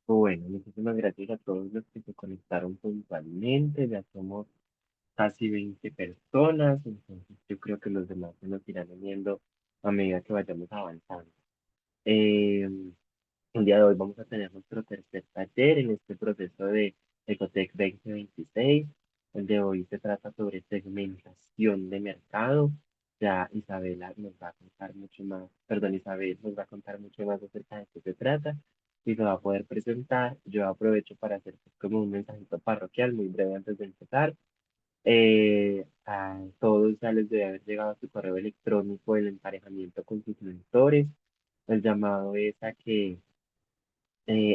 Bueno, muchísimas gracias a todos los que se conectaron puntualmente. Ya somos casi 20 personas, entonces yo creo que los demás se nos irán uniendo a medida que vayamos avanzando. Eh, el día de hoy vamos a tener nuestro tercer taller en este proceso de Ecotec 2026. El de hoy se trata sobre segmentación de mercado. Ya Isabela nos va a contar mucho más, perdón, Isabel nos va a contar mucho más acerca de qué se trata y se va a poder presentar. Yo aprovecho para hacer pues, como un mensajito parroquial muy breve antes de empezar. A todos ya les debe haber llegado a su correo electrónico el emparejamiento con sus mentores. El llamado es a que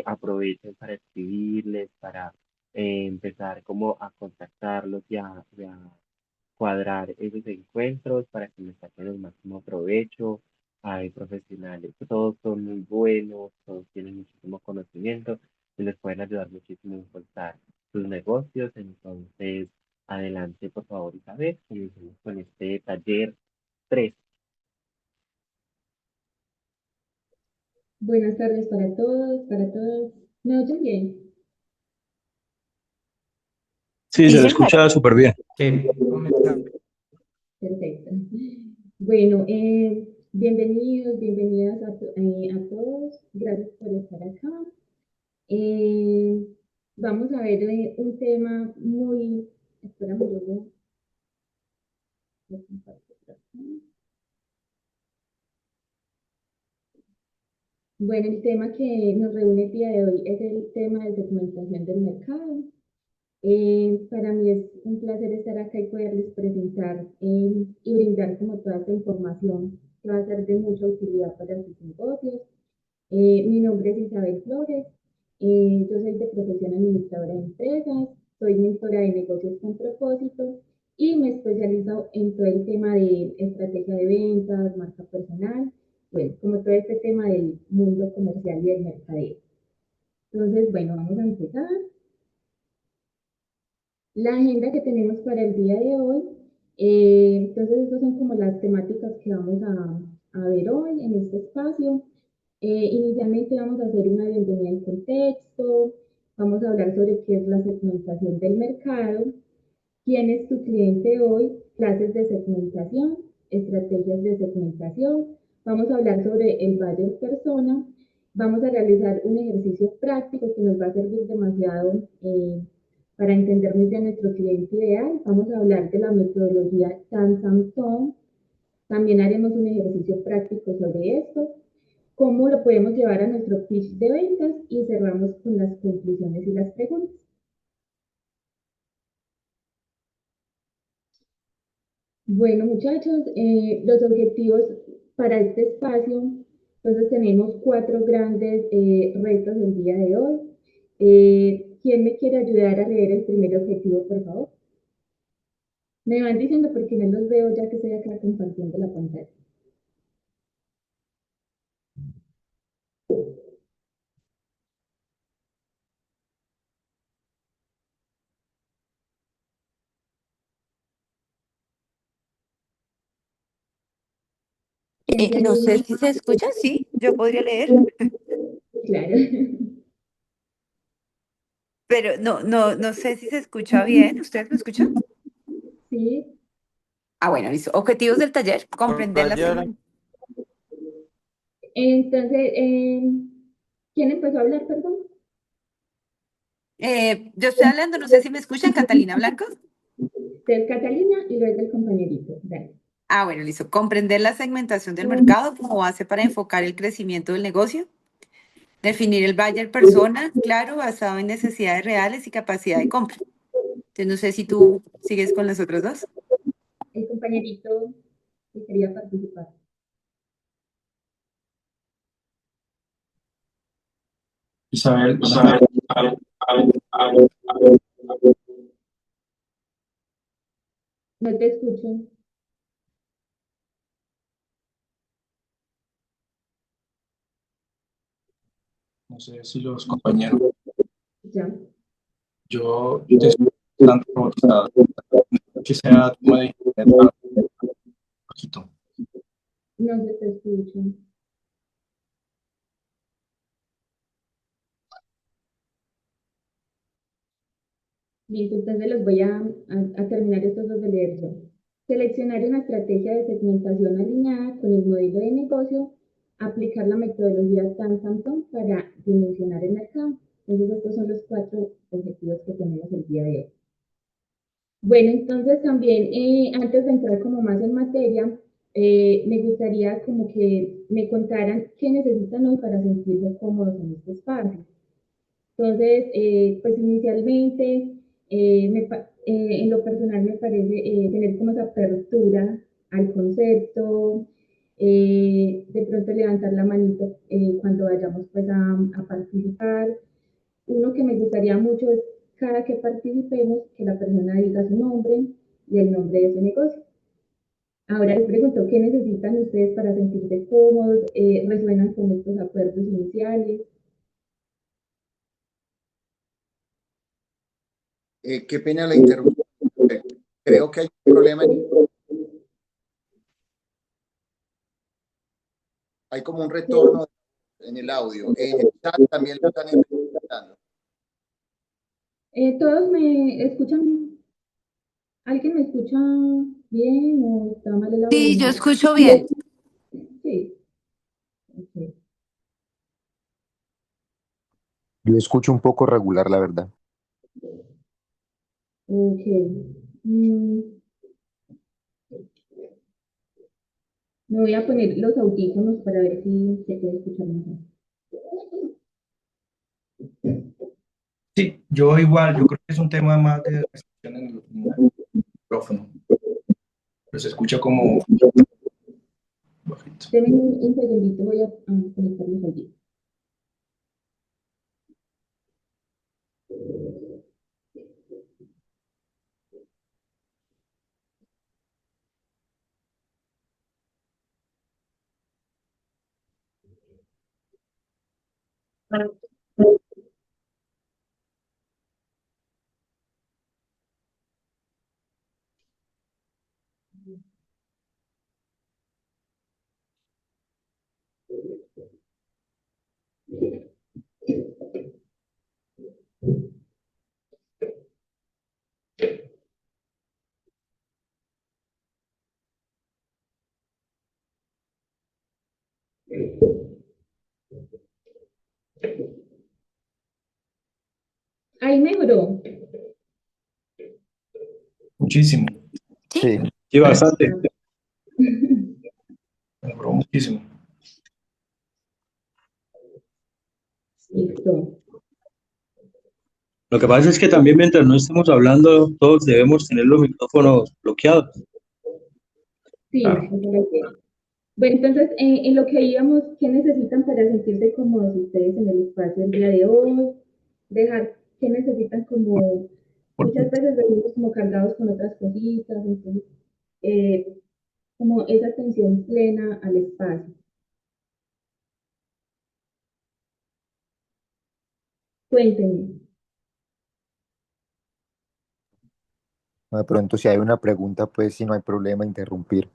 aprovechen para escribirles, para empezar como a contactarlos y a cuadrar esos encuentros para que les saquen el máximo provecho. Hay profesionales, todos son muy buenos, todos tienen muchísimo conocimiento y les pueden ayudar muchísimo a impulsar sus negocios. Entonces, adelante, por favor, Isabel, comencemos con este taller 3. Buenas tardes para todos, para todas. ¿Me oyen bien? Sí, Sí, se le señora. escucha súper bien. Comenzamos. Perfecto. Bueno, bienvenidos, bienvenidas a todos. Gracias por estar acá. Eh, Vamos a ver un tema muy... Espérame, lo comparto por acá. Bueno, el tema que nos reúne el día de hoy es el tema de segmentación del mercado. Para mí es un placer estar acá y poderles presentar y brindar como toda esta información que va a ser de mucha utilidad para sus negocios. Mi nombre es Isabel Flores, yo soy de profesión administradora de empresas, soy mentora de negocios con propósito y me especializo en todo el tema de estrategia de ventas, marca personal, bueno, como todo este tema del mundo comercial y del mercadeo. Entonces, bueno, vamos a empezar. La agenda que tenemos para el día de hoy, entonces estas son como las temáticas que vamos a ver hoy en este espacio. Inicialmente vamos a hacer una bienvenida en contexto, vamos a hablar sobre qué es la segmentación del mercado, quién es tu cliente hoy, clases de segmentación, estrategias de segmentación, vamos a hablar sobre el buyer persona, vamos a realizar un ejercicio práctico que nos va a servir demasiado para entender muy bien nuestro cliente ideal. Vamos a hablar de la metodología Tan Samsung. También haremos un ejercicio práctico sobre esto, cómo lo podemos llevar a nuestro pitch de ventas y cerramos con las conclusiones y las preguntas. Bueno, muchachos, los objetivos para este espacio, entonces tenemos cuatro grandes retos el día de hoy. ¿Quién me quiere ayudar a leer el primer objetivo, por favor? Me van diciendo porque no los veo ya que estoy acá compartiendo la pantalla. ¿Quién No tiene? sé si se escucha, sí, yo podría leer, Claro. pero no sé si se escucha bien. ¿Ustedes me escuchan? Sí. Ah, bueno, listo. Objetivos del taller, comprender la Taller. segmentación. Entonces, ¿quién empezó a hablar, perdón? Yo estoy hablando, no sé si me escuchan, Catalina Blanco. Del Catalina y luego del compañerito. Dale. Ah, bueno, listo. Comprender la segmentación del mercado como base para enfocar el crecimiento del negocio. Definir el buyer persona, claro, basado en necesidades reales y capacidad de compra. Entonces, no sé si tú sigues con los otros dos. El compañerito que quería participar. Isabel, No te escucho. no sé si los compañeros, Ya. yo te escucho bastante robotizado, que sea tu de internet bajito. No se te escucha. Listo, entonces los voy a terminar estos dos de leer yo. Seleccionar una estrategia de segmentación alineada con el modelo de negocio, aplicar la metodología TAN para dimensionar el mercado. Entonces estos son los cuatro objetivos que tenemos el día de hoy. Bueno, entonces también antes de entrar como más en materia, me gustaría como que me contaran qué necesitan hoy para sentirse cómodos en este espacio. Entonces, pues inicialmente, en lo personal me parece tener como esa apertura al concepto, de pronto levantar la manito cuando vayamos pues a participar. Uno que me gustaría mucho es cada que participemos que la persona diga su nombre y el nombre de su negocio. Ahora les pregunto, ¿qué necesitan ustedes para sentirse cómodos? ¿Resuenan con estos acuerdos iniciales? Qué pena la interrupción. Creo que hay un problema, hay como un retorno en el audio. En el chat también lo están experimentando. ¿Todos me escuchan? ¿Alguien me escucha bien o está mal el Sí, yo audio? escucho bien. Sí. Ok. Yo escucho un poco regular, la verdad. Ok. Mm, Me voy a poner los audífonos para ver si se puede escuchar mejor. Sí, yo igual, yo creo que es un tema más de restricción en el micrófono, pero se escucha como bajito. Denme un segundito, voy a conectar los audífonos. Ahí mejoró. Muchísimo. Sí, Sí, bastante. Mejoró muchísimo. Listo. Lo que pasa es que también mientras no estemos hablando, todos debemos tener los micrófonos bloqueados. Sí, Claro. eso lo que- Bueno, entonces, en lo que íbamos, ¿qué necesitan para sentirse cómodos ustedes en el espacio el día de hoy? Dejar, ¿qué necesitan como, muchas veces venimos como cargados con otras cositas, entonces, eh, como esa atención plena al espacio. Cuéntenme. de pronto si hay una pregunta, pues si no hay problema interrumpir.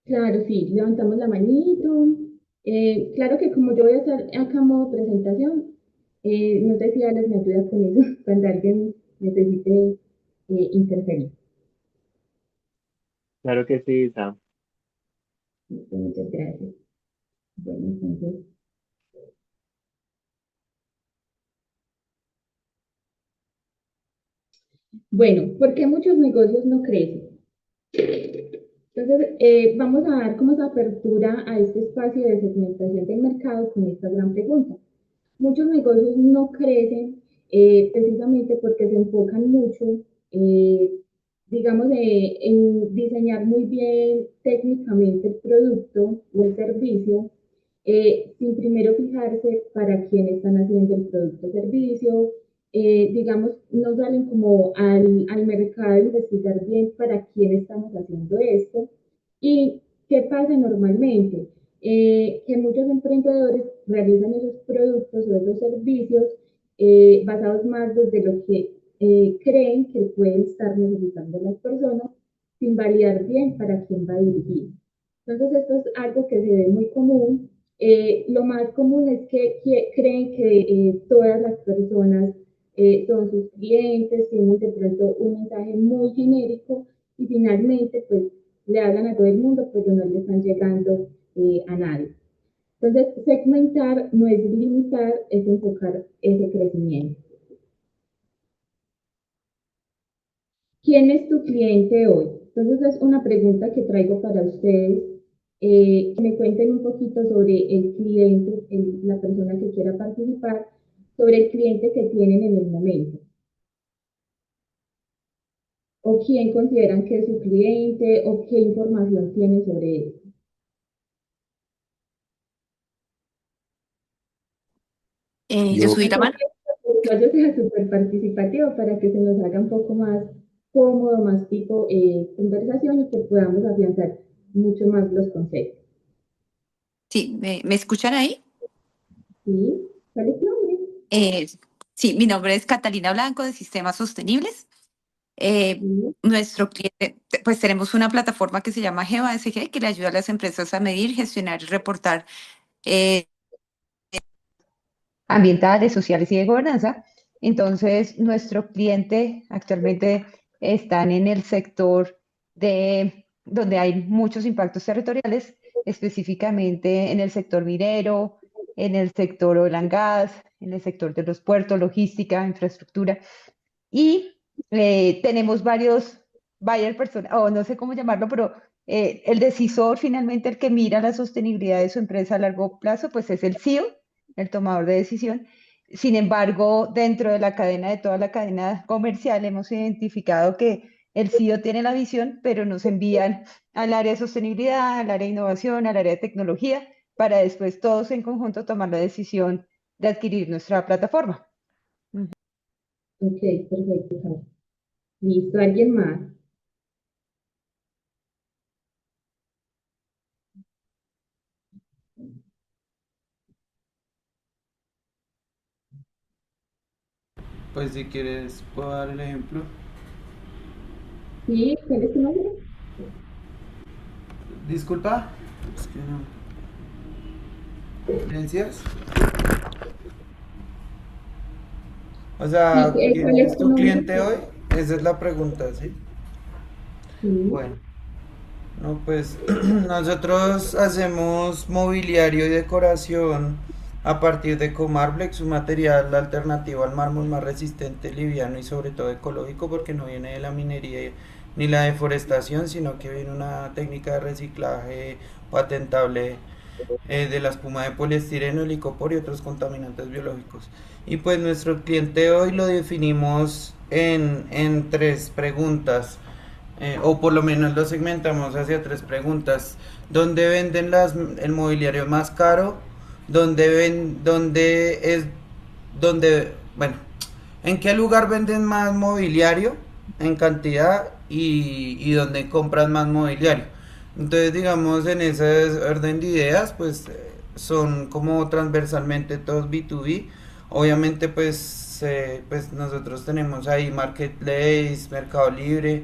Claro, sí, levantamos la manito. Claro que como yo voy a estar acá en modo presentación, no sé si Alex me ayuda con eso, cuando alguien necesite interferir. Claro que sí, Sam. Muchas gracias. Bueno, entonces, bueno, ¿por qué muchos negocios no crecen? Entonces, vamos a dar como esa apertura a este espacio de segmentación del mercado con esta gran pregunta. Muchos negocios no crecen precisamente porque se enfocan mucho, eh, digamos, en diseñar muy bien técnicamente el producto o el servicio, sin primero fijarse para quién están haciendo el producto o servicio. Digamos, no salen como al mercado a investigar bien para quién estamos haciendo esto. ¿Y qué pasa normalmente? Que muchos emprendedores realizan esos productos o esos servicios basados más desde lo que creen que pueden estar necesitando las personas sin validar bien para quién va dirigido. Entonces esto es algo que se ve muy común. Lo más común es que creen que todas las personas son sus clientes, tienen de pronto un mensaje muy genérico y finalmente pues le hablan a todo el mundo, pero no le están llegando a nadie. Entonces, segmentar no es limitar, es enfocar ese crecimiento. ¿Quién es tu cliente hoy? Entonces, es una pregunta que traigo para ustedes. Que me cuenten un poquito sobre el cliente, la persona que quiera participar, sobre el cliente que tienen en el momento. O quién consideran que es su cliente, o qué información tienen sobre él. Yo Yo, subí la mano. Yo sea súper participativo para que se nos haga un poco más cómodo, más tipo conversación y que podamos afianzar mucho más los conceptos. Sí, ¿me escuchan ahí? ¿Sí? ¿Cuál es tu nombre? Eh, sí, mi nombre es Catalina Blanco de Sistemas Sostenibles. Sí. Nuestro cliente, pues tenemos una plataforma que se llama GeoASG que le ayuda a las empresas a medir, gestionar y reportar ambientales, sociales y de gobernanza. Entonces, nuestro cliente actualmente están en el sector de donde hay muchos impactos territoriales, específicamente en el sector minero, en el sector oil and gas, en el sector de los puertos, logística, infraestructura. Y tenemos varios buyer personas, o no sé cómo llamarlo, pero el decisor, finalmente el que mira la sostenibilidad de su empresa a largo plazo, pues es el CEO, el tomador de decisión. Sin embargo, dentro de la cadena, de toda la cadena comercial, hemos identificado que el CEO tiene la visión, pero nos envían al área de sostenibilidad, al área de innovación, al área de tecnología, para después todos en conjunto tomar la decisión de adquirir nuestra plataforma. Ok, perfecto, Carlos. Listo, ¿alguien más? Pues si quieres, puedo dar el ejemplo. ¿Sí? ¿Cuál es tu nombre? Disculpa. Es que no. ¿Licencias? O Sí, sea, ¿quién ¿cuál es es tu tu nombre? cliente hoy? Esa es la pregunta, ¿sí? Sí. Bueno, no, pues nosotros hacemos mobiliario y decoración a partir de Comarblex, un material alternativo al mármol más resistente, liviano y sobre todo ecológico porque no viene de la minería ni la deforestación, sino que viene una técnica de reciclaje patentable de la espuma de poliestireno, el licopor y otros contaminantes biológicos. Y pues nuestro cliente hoy lo definimos en tres preguntas, o por lo menos lo segmentamos hacia tres preguntas. ¿Dónde venden el mobiliario más caro? ¿Dónde es, bueno, en qué lugar venden más mobiliario en cantidad y dónde compran más mobiliario? Entonces, digamos, en ese orden de ideas, pues son como transversalmente todos B2B. Obviamente, pues nosotros tenemos ahí Marketplace, Mercado Libre.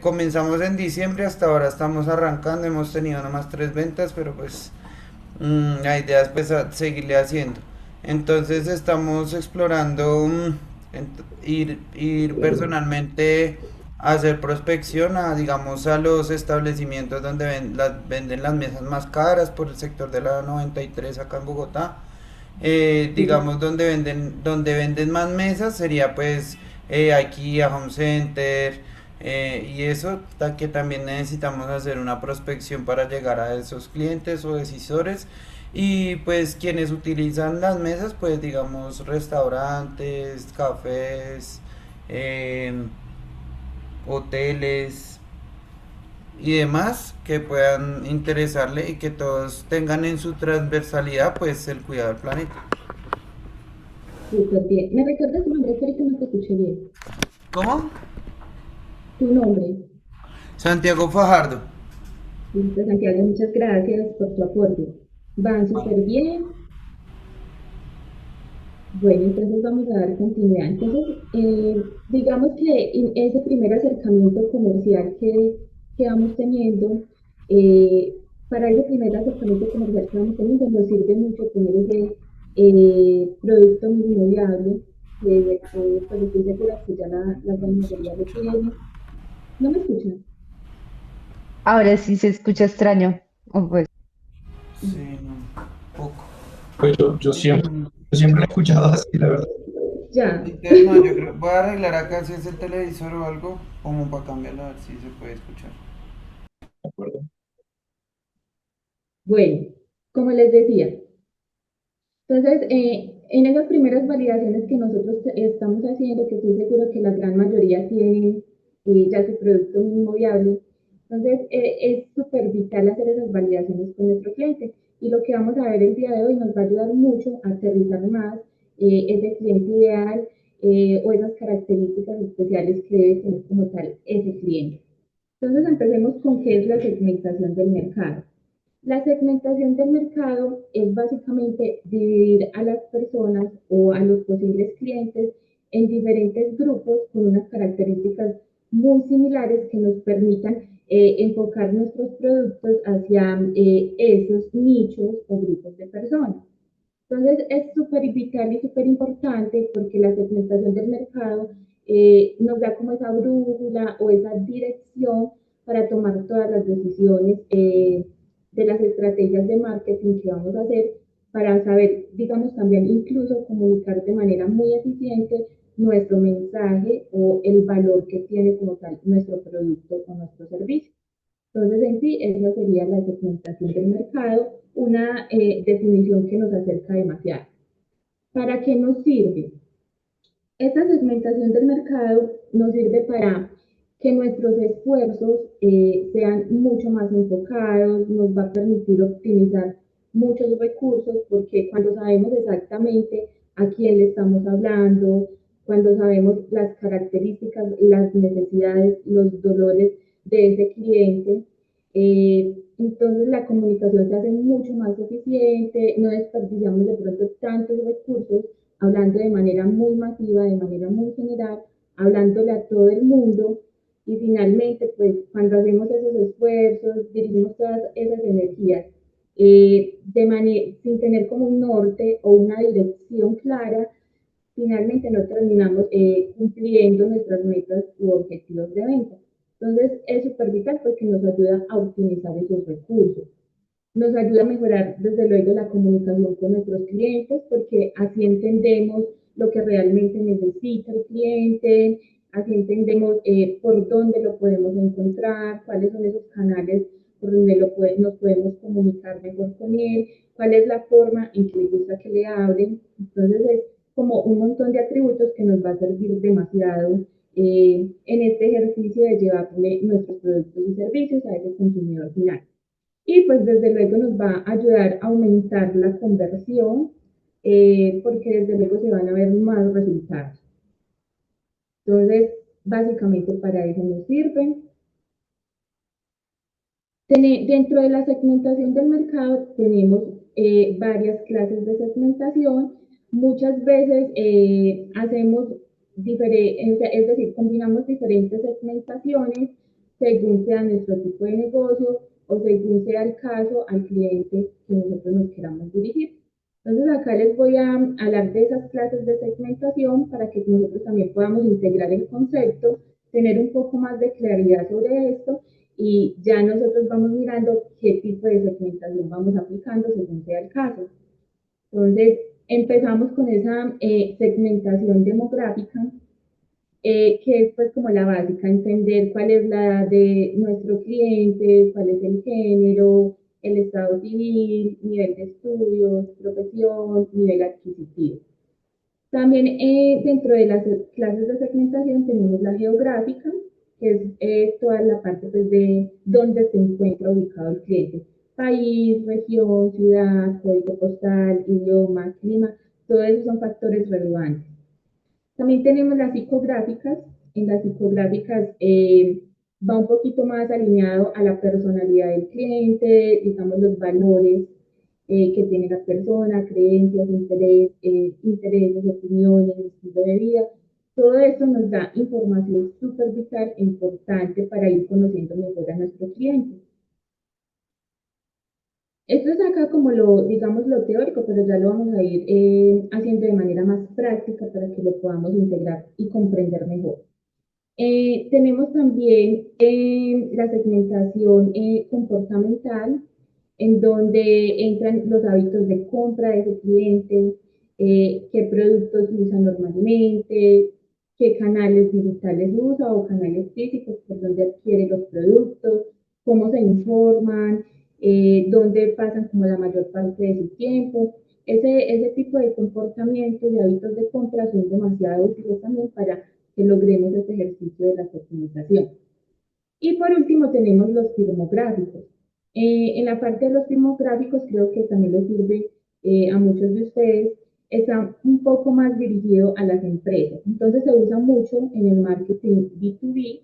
Comenzamos en diciembre, hasta ahora estamos arrancando, hemos tenido nomás 3 ventas, pero pues la idea es pues seguirle haciendo. Entonces estamos explorando ir personalmente a hacer prospección a, digamos, a los establecimientos donde venden las mesas más caras por el sector de la 93 acá en Bogotá. Sí. Digamos, donde venden más mesas sería pues aquí a Home Center, y eso que también necesitamos hacer una prospección para llegar a esos clientes o decisores. Y pues quienes utilizan las mesas, pues digamos restaurantes, cafés, eh, hoteles y demás que puedan interesarle y que todos tengan en su transversalidad pues el cuidado del planeta. Súper bien. ¿Me recuerdas tu nombre? Que ahorita no te escuché bien. ¿Cómo? Tu nombre. Santiago Fajardo. Listo, Santiago, muchas gracias por tu aporte. Van súper bien. Bueno, entonces vamos a dar continuidad. Entonces, digamos que en ese primer acercamiento comercial que vamos teniendo, para ese primer acercamiento comercial que vamos teniendo, nos sirve mucho tener ese producto mínimo viable pues estoy segura que ya la gran mayoría lo tiene. ¿No me escuchan? Ahora sí se escucha extraño. Oh, pues, Sí, no, poco. Pues yo siempre lo he escuchado así, la verdad. Ya. No, yo creo, voy a arreglar acá si es el televisor o algo, como para cambiarlo a ver si se puede escuchar. ¿De acuerdo? Bueno, como les decía, entonces, en esas primeras validaciones que nosotros estamos haciendo, que estoy seguro que la gran mayoría tienen ya su producto mínimo viable, entonces es súper vital hacer esas validaciones con nuestro cliente. Y lo que vamos a ver el día de hoy nos va a ayudar mucho a aterrizar más ese cliente ideal o esas características especiales que debe tener como tal ese cliente. Entonces, empecemos con qué es la segmentación del mercado. La segmentación del mercado es básicamente dividir a las personas o a los posibles clientes en diferentes grupos con unas características muy similares que nos permitan enfocar nuestros productos hacia esos nichos o grupos de personas. Entonces es súper vital y súper importante porque la segmentación del mercado nos da como esa brújula o esa dirección para tomar todas las decisiones de las estrategias de marketing que vamos a hacer para saber, digamos, también incluso comunicar de manera muy eficiente nuestro mensaje o el valor que tiene como tal nuestro producto o nuestro servicio. Entonces, en sí, esa sería la segmentación del mercado, una definición que nos acerca demasiado. ¿Para qué nos sirve? Esta segmentación del mercado nos sirve para que nuestros esfuerzos sean mucho más enfocados, nos va a permitir optimizar muchos recursos, porque cuando sabemos exactamente a quién le estamos hablando, cuando sabemos las características, las necesidades, los dolores de ese cliente, entonces la comunicación se hace mucho más eficiente, no desperdiciamos de pronto tantos recursos hablando de manera muy masiva, de manera muy general, hablándole a todo el mundo y finalmente, pues cuando hacemos esos esfuerzos, dirigimos todas esas energías sin tener como un norte o una dirección clara, finalmente no terminamos cumpliendo nuestras metas u objetivos de venta. Entonces es súper vital porque nos ayuda a optimizar esos recursos. Nos ayuda a mejorar desde luego la comunicación con nuestros clientes porque así entendemos lo que realmente necesita el cliente, así entendemos por dónde lo podemos encontrar, cuáles son esos canales por donde nos podemos comunicar mejor con él, cuál es la forma en que le gusta que le hablen. Entonces es como un montón de atributos que nos va a servir demasiado en este ejercicio de llevarle nuestros productos y servicios a ese consumidor final. Y pues desde luego nos va a ayudar a aumentar la conversión porque desde luego se van a ver más resultados. Entonces, básicamente para eso nos sirve. Dentro de la segmentación del mercado tenemos varias clases de segmentación. Muchas veces hacemos diferentes, es decir, combinamos diferentes segmentaciones según sea nuestro tipo de negocio o según sea el caso al cliente que nosotros nos queramos dirigir. Entonces acá les voy a hablar de esas clases de segmentación para que nosotros también podamos integrar el concepto, tener un poco más de claridad sobre esto y ya nosotros vamos mirando qué tipo de segmentación vamos aplicando según sea el caso. Entonces, empezamos con esa segmentación demográfica, que es pues como la básica, entender cuál es la edad de nuestro cliente, cuál es el género, el estado civil, nivel de estudios, profesión, nivel adquisitivo. También dentro de las clases de segmentación tenemos la geográfica, que es toda la parte pues, de dónde se encuentra ubicado el cliente. País, región, ciudad, código postal, idioma, clima, todos esos son factores relevantes. También tenemos las psicográficas. En las psicográficas va un poquito más alineado a la personalidad del cliente, digamos los valores que tiene la persona, creencias, intereses, opiniones, estilo de vida. Todo eso nos da información súper vital e importante para ir conociendo mejor a nuestro cliente. Esto es acá como digamos, lo teórico, pero ya lo vamos a ir haciendo de manera más práctica para que lo podamos integrar y comprender mejor. Tenemos también la segmentación comportamental, en donde entran los hábitos de compra de ese cliente, qué productos usa normalmente, qué canales digitales usa o canales físicos por donde adquiere los productos, cómo se informan, dónde pasan como la mayor parte de su tiempo. Ese tipo de comportamientos y hábitos de compra son demasiado útiles también para que logremos este ejercicio de la optimización. Y por último tenemos los firmográficos. En la parte de los firmográficos creo que también les sirve a muchos de ustedes, está un poco más dirigido a las empresas. Entonces se usa mucho en el marketing B2B.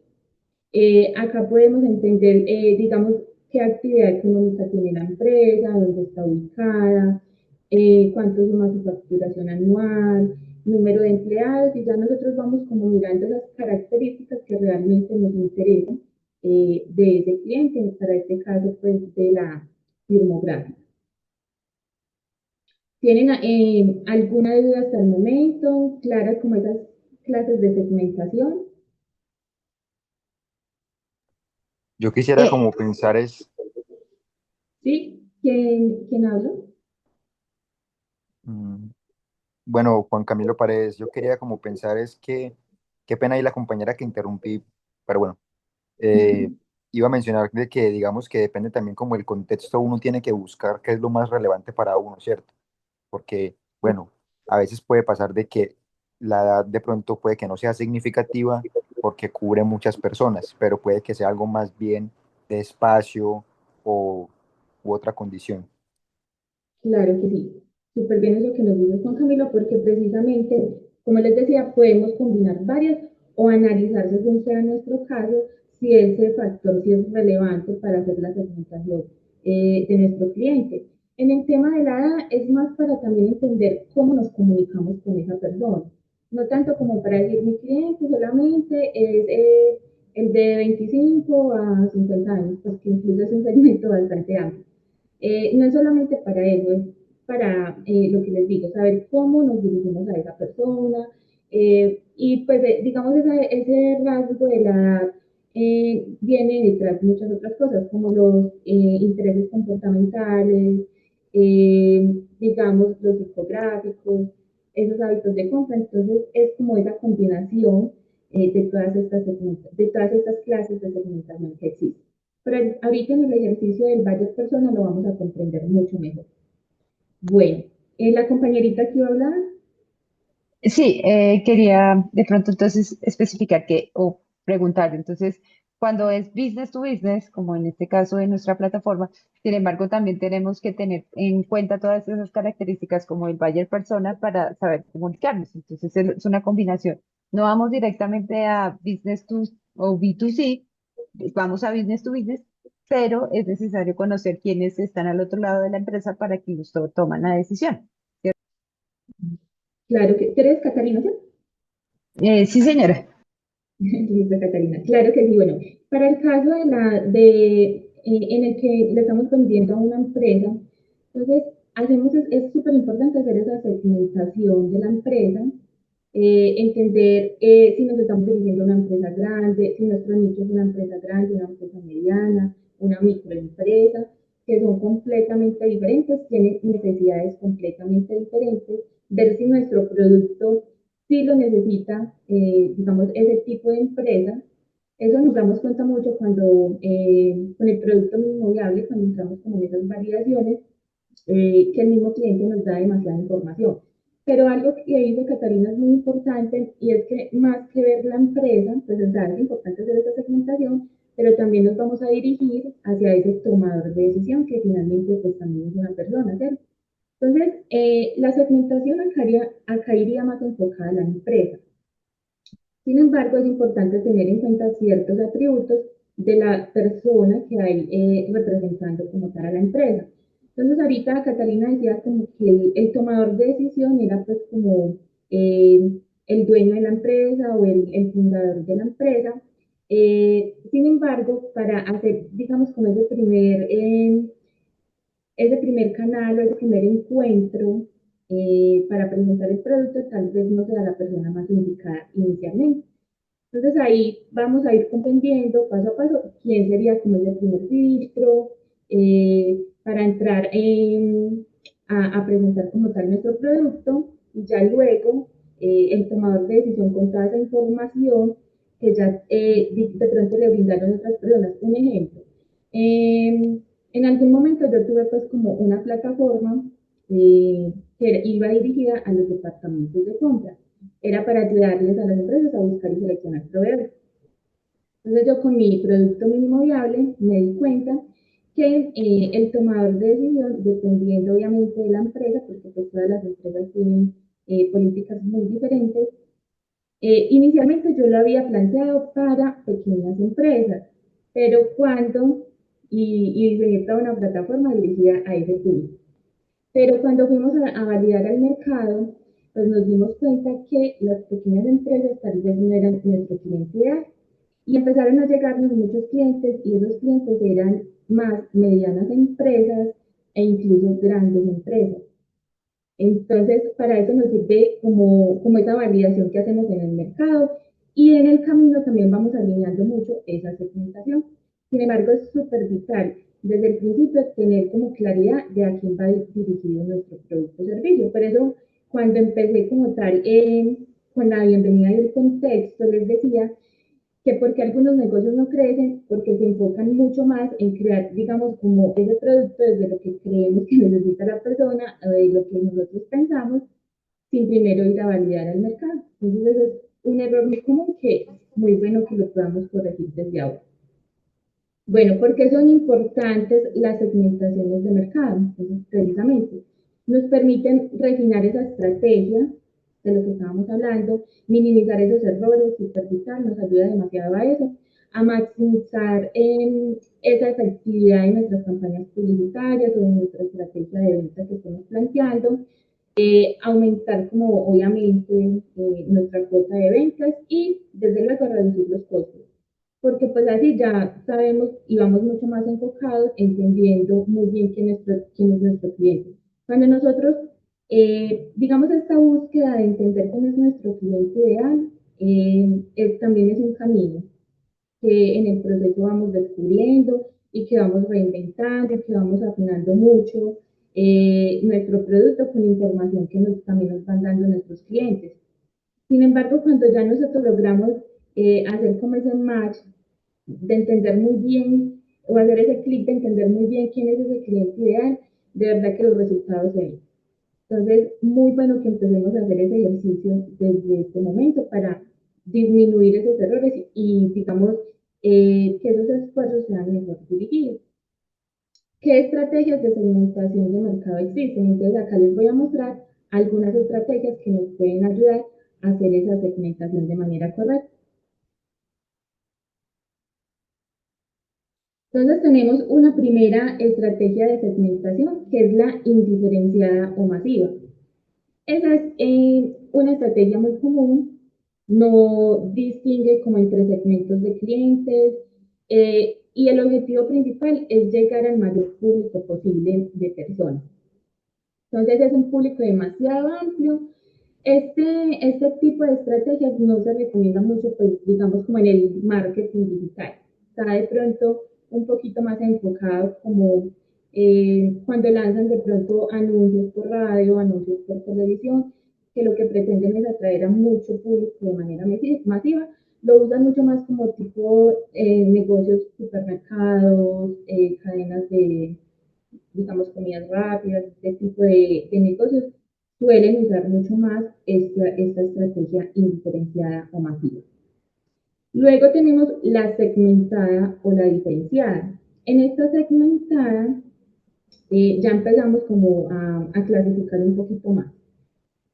Acá podemos entender, digamos, qué actividad económica tiene la empresa, dónde está ubicada, cuánto suma su facturación anual, número de empleados, y ya nosotros vamos como mirando las características que realmente nos interesan de ese cliente, para este caso, pues, de la firmográfica. ¿Tienen alguna duda hasta el momento? ¿Claras como esas clases de segmentación? Yo quisiera Eh, como pensar es, ¿Sí? ¿Quién habla? mm, bueno, Juan Camilo Paredes, yo quería como pensar es que, qué pena ahí la compañera que interrumpí, pero bueno, eh, iba a mencionar de que digamos que depende también como el contexto, uno tiene que buscar qué es lo más relevante para uno, ¿cierto? Porque, bueno, a veces puede pasar de que la edad de pronto puede que no sea significativa porque cubre muchas personas, pero puede que sea algo más bien de espacio o u otra condición. Claro que sí, súper bien eso que nos dice Juan Camilo, porque precisamente, como les decía, podemos combinar varias o analizar según sea nuestro caso si ese factor sí es relevante para hacer la segmentación de nuestro cliente. En el tema de la edad es más para también entender cómo nos comunicamos con esa persona, no tanto como para decir mi cliente solamente es el de 25 a 50 años, porque incluso es un segmento bastante amplio. No es solamente para eso, es para lo que les digo, saber cómo nos dirigimos a esa persona. Y pues digamos ese rasgo de la edad viene detrás de muchas otras cosas, como los intereses comportamentales, digamos los psicográficos, esos hábitos de compra. Entonces es como esa combinación de todas estas clases de segmentación que existen. Pero ahorita en el ejercicio del Bayer Persona lo vamos a comprender mucho mejor. Bueno, la compañerita que iba a hablar, sí, quería de pronto entonces especificar que o preguntar, entonces, cuando es business to business, como en este caso de nuestra plataforma, sin embargo, también tenemos que tener en cuenta todas esas características como el buyer persona para saber comunicarnos. Entonces, es una combinación. No vamos directamente a business to o B2C, vamos a business to business, pero es necesario conocer quiénes están al otro lado de la empresa para que justo toman la decisión. claro que, ¿eres Catalina? ¿Sí? Sí, señora. Listo, Catalina. Claro que sí. Bueno, para el caso en el que le estamos vendiendo a una empresa, entonces es súper importante hacer esa segmentación de la empresa, entender si nos estamos dirigiendo a una empresa grande, si nuestro nicho es una empresa grande, una empresa mediana, una microempresa, que son completamente diferentes, tienen necesidades completamente diferentes, ver si nuestro producto sí lo necesita, digamos, ese tipo de empresa. Eso nos damos cuenta mucho cuando con el producto mismo viable, cuando entramos como en esas validaciones, que el mismo cliente nos da demasiada información. Pero algo que dice Catalina es muy importante, y es que más que ver la empresa, pues es importante hacer esa segmentación, pero también nos vamos a dirigir hacia ese tomador de decisión que finalmente pues también es una persona, ¿cierto? Entonces, la segmentación acá iría más enfocada a la empresa. Sin embargo, es importante tener en cuenta ciertos atributos de la persona que hay representando como tal a la empresa. Entonces, ahorita Catalina decía como que el tomador de decisión era pues como el dueño de la empresa o el fundador de la empresa. Sin embargo, para hacer, digamos, como ese primer ese primer canal o ese primer encuentro para presentar el producto tal vez no sea la persona más indicada inicialmente. Entonces ahí vamos a ir comprendiendo paso a paso quién sería como ese primer filtro para entrar a presentar como tal nuestro producto y ya luego el tomador de decisión con toda esa información que ya de pronto le brindaron otras personas. Un ejemplo, en algún momento yo tuve pues como una plataforma que iba dirigida a los departamentos de compra. Era para ayudarles a las empresas a buscar y seleccionar proveedores. Entonces yo con mi producto mínimo viable me di cuenta que el tomador de decisión, dependiendo obviamente de la empresa, porque pues todas las empresas tienen políticas muy diferentes, inicialmente yo lo había planteado para pequeñas empresas, pero y diseñé toda una plataforma dirigida a ese público. Pero cuando fuimos a validar al mercado, pues nos dimos cuenta que las pequeñas empresas tal vez no eran nuestro cliente ideal. Y empezaron a llegarnos muchos clientes y esos clientes eran más medianas empresas e incluso grandes empresas. Entonces, para eso nos sirve como esa validación que hacemos en el mercado y en el camino también vamos alineando mucho esa segmentación. Sin embargo, es súper vital desde el principio tener como claridad de a quién va dirigido nuestro producto o servicio. Por eso, cuando empecé como tal con la bienvenida y el contexto, les decía que porque algunos negocios no crecen, porque se enfocan mucho más en crear, digamos, como ese producto desde lo que creemos que necesita la persona o de lo que nosotros pensamos, sin primero ir a validar al mercado. Entonces, ese es un error muy común que muy bueno que lo podamos corregir desde ahora. Bueno, ¿por qué son importantes las segmentaciones de mercado? Entonces, precisamente, nos permiten refinar esa estrategia de lo que estábamos hablando, minimizar esos errores, supervisar, nos ayuda demasiado a eso, a maximizar esa efectividad en nuestras campañas publicitarias o en nuestra estrategia de venta que estamos planteando, aumentar como obviamente nuestra cuota de ventas y desde luego reducir los costos porque pues así ya sabemos y vamos mucho más enfocados, entendiendo muy bien quién es nuestro cliente. Cuando nosotros, digamos, esta búsqueda de entender quién es nuestro cliente ideal, también es un camino que en el proceso vamos descubriendo y que vamos reinventando y que vamos afinando mucho nuestro producto con información que también nos van dando nuestros clientes. Sin embargo, cuando ya nosotros logramos hacer como ese match de entender muy bien o hacer ese clic de entender muy bien quién es ese cliente ideal, de verdad que los resultados se ven. Entonces, muy bueno que empecemos a hacer ese ejercicio desde este momento para disminuir esos errores y, digamos, que esos esfuerzos sean mejor dirigidos. ¿Qué estrategias de segmentación de mercado existen? Entonces, acá les voy a mostrar algunas estrategias que nos pueden ayudar a hacer esa segmentación de manera correcta. Entonces tenemos una primera estrategia de segmentación que es la indiferenciada o masiva. Esa es una estrategia muy común, no distingue como entre segmentos de clientes y el objetivo principal es llegar al mayor público posible de personas. Entonces es un público demasiado amplio. Este tipo de estrategias no se recomienda mucho, pues digamos como en el marketing digital. Está de pronto un poquito más enfocado como cuando lanzan de pronto anuncios por radio, anuncios por televisión, que lo que pretenden es atraer a mucho público de manera masiva. Lo usan mucho más como tipo negocios, supermercados, cadenas de, digamos, comidas rápidas, este tipo de negocios suelen usar mucho más esta estrategia indiferenciada o masiva. Luego tenemos la segmentada o la diferenciada. En esta segmentada ya empezamos como a clasificar un poquito más.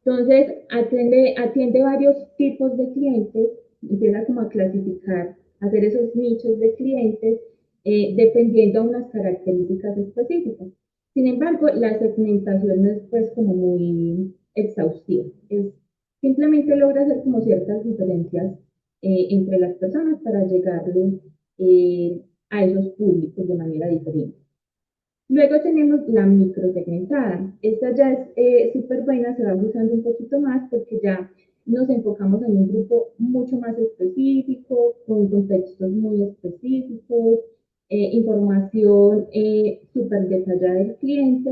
Entonces, atiende varios tipos de clientes, empieza como a clasificar, a hacer esos nichos de clientes dependiendo a unas características específicas. Sin embargo, la segmentación no es pues como muy exhaustiva, simplemente logra hacer como ciertas diferencias entre las personas para llegarle a esos públicos de manera diferente. Luego tenemos la microsegmentada. Esta ya es súper buena, se va usando un poquito más porque ya nos enfocamos en un grupo mucho más específico, con contextos muy específicos, información súper detallada del cliente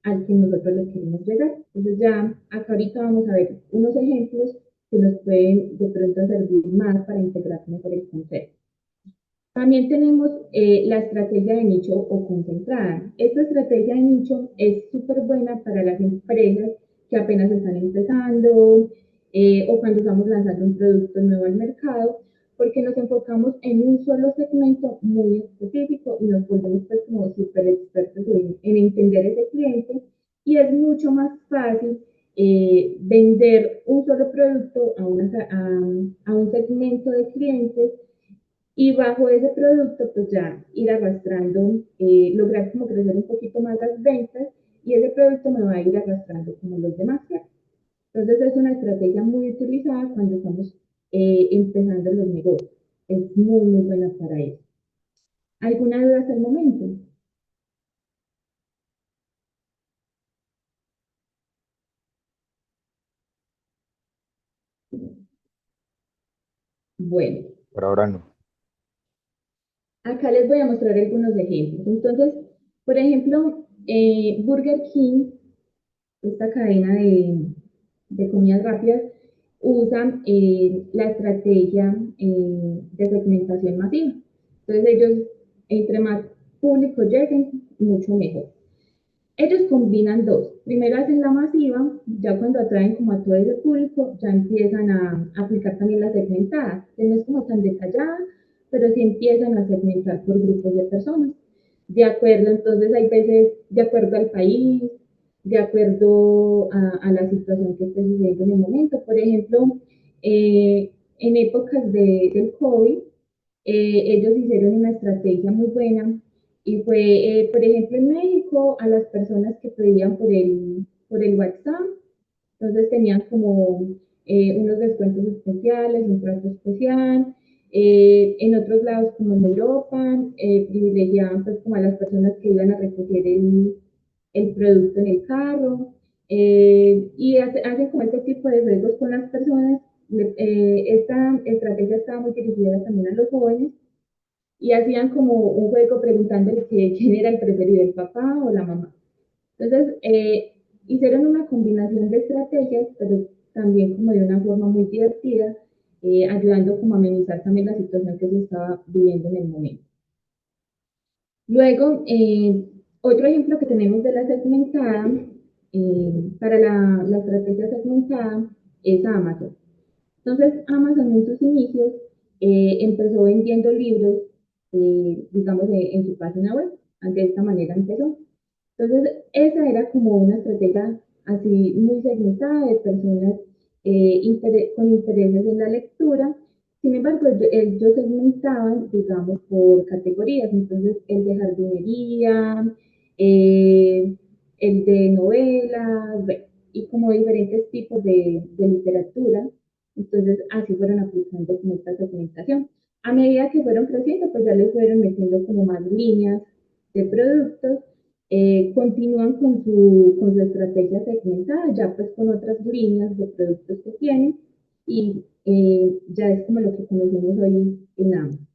al que nosotros le queremos llegar. Entonces ya acá ahorita vamos a ver unos ejemplos que nos pueden de pronto servir más para integrar mejor el concepto. También tenemos la estrategia de nicho o concentrada. Esta estrategia de nicho es súper buena para las empresas que apenas están empezando o cuando estamos lanzando un producto nuevo al mercado, porque nos enfocamos en un solo segmento muy específico y nos volvemos pues como súper expertos en entender ese cliente y es mucho más fácil vender un solo producto a un segmento de clientes y bajo ese producto, pues ya ir arrastrando, lograr como crecer un poquito más las ventas y ese producto me va a ir arrastrando como los demás. Entonces es una estrategia muy utilizada cuando estamos empezando los negocios. Es muy, muy buena para eso. ¿Alguna duda hasta el momento? Bueno, Por ahora no. acá les voy a mostrar algunos ejemplos. Entonces, por ejemplo, Burger King, esta cadena de comidas rápidas, usan la estrategia de segmentación masiva. Entonces ellos, entre más público lleguen, mucho mejor. Ellos combinan dos. Primero hacen la masiva, ya cuando atraen como a todo ese público, ya empiezan a aplicar también la segmentada, que no es como tan detallada, pero sí empiezan a segmentar por grupos de personas. De acuerdo, entonces hay veces, de acuerdo al país, de acuerdo a la situación que esté sucediendo en el momento. Por ejemplo, en épocas del COVID, ellos hicieron una estrategia muy buena y fue, por ejemplo, en México, a las personas que pedían por el WhatsApp, entonces tenían como unos descuentos especiales, un trato especial. En otros lados, como en Europa, privilegiaban pues como a las personas que iban a recoger el producto en el carro. Y hacen como este tipo de juegos con las personas. Esta estrategia estaba muy dirigida también a los jóvenes y hacían como un juego preguntándole quién era el preferido, el papá o la mamá. Entonces, hicieron una combinación de estrategias, pero también como de una forma muy divertida, ayudando como a amenizar también la situación que se estaba viviendo en el momento. Luego, otro ejemplo que tenemos de la segmentada, para la estrategia segmentada, es Amazon. Entonces, Amazon en sus inicios empezó vendiendo libros, digamos, en su página web. De esta manera empezó. Entonces, esa era como una estrategia así muy segmentada de personas con intereses en la lectura. Sin embargo, ellos segmentaban, digamos, por categorías. Entonces, el de jardinería, eh, el de novelas, bueno, y como diferentes tipos de literatura. Entonces, así fueron aplicando como esta segmentación. A medida que fueron creciendo, pues ya les fueron metiendo como más líneas de productos, continúan con su estrategia segmentada, ya pues con otras líneas de productos que tienen y ya es como lo que conocemos hoy en Amazon.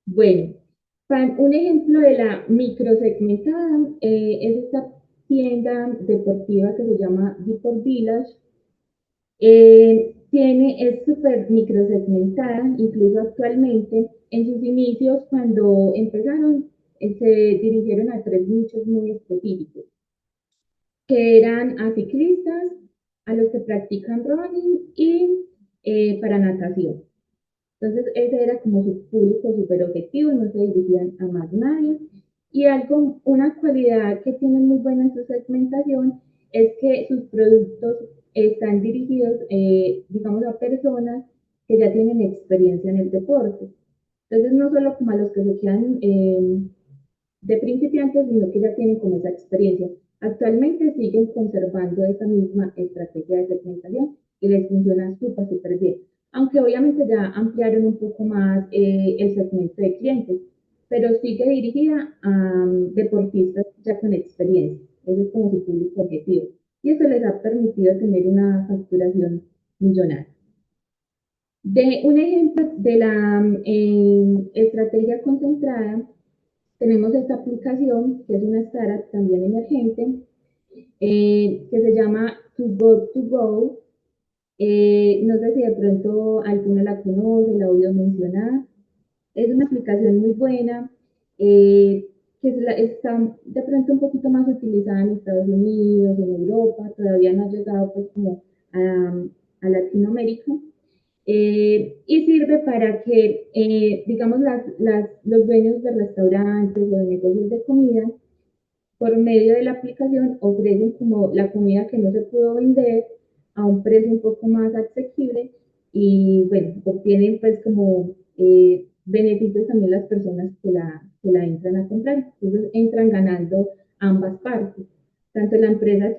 Bueno, un ejemplo de la microsegmentada es esta tienda deportiva que se llama Depot Village. Es súper microsegmentada, incluso actualmente. En sus inicios, cuando empezaron, se dirigieron a tres nichos muy específicos, que eran a ciclistas, a los que practican running y para natación. Entonces, ese era como su público súper objetivo, no se dirigían a más nadie. Y algo, una cualidad que tienen muy buena en su segmentación es que sus productos están dirigidos, digamos, a personas que ya tienen experiencia en el deporte. Entonces, no solo como a los que se quedan de principiantes, sino que ya tienen como esa experiencia. Actualmente siguen conservando esa misma estrategia de segmentación y les funciona súper, súper bien. Aunque obviamente ya ampliaron un poco más el segmento de clientes. pero sigue dirigida a deportistas ya con experiencia. Ese es como su público objetivo. Y eso les ha permitido tener una facturación millonaria. De un ejemplo de la estrategia concentrada, tenemos esta aplicación, que es una startup también emergente, que se llama To Go To Go. No sé si de pronto alguno la conoce, la ha oído mencionar. Es una aplicación muy buena, que está de pronto un poquito más utilizada en Estados Unidos, en Europa, todavía no ha llegado pues como a Latinoamérica. Y sirve para que, digamos, los dueños de restaurantes o de negocios de comida, por medio de la aplicación, ofrecen como la comida que no se pudo vender a un precio un poco más asequible y, bueno, obtienen pues como beneficios también las personas que la entran a comprar. Entonces entran ganando ambas partes, tanto la empresa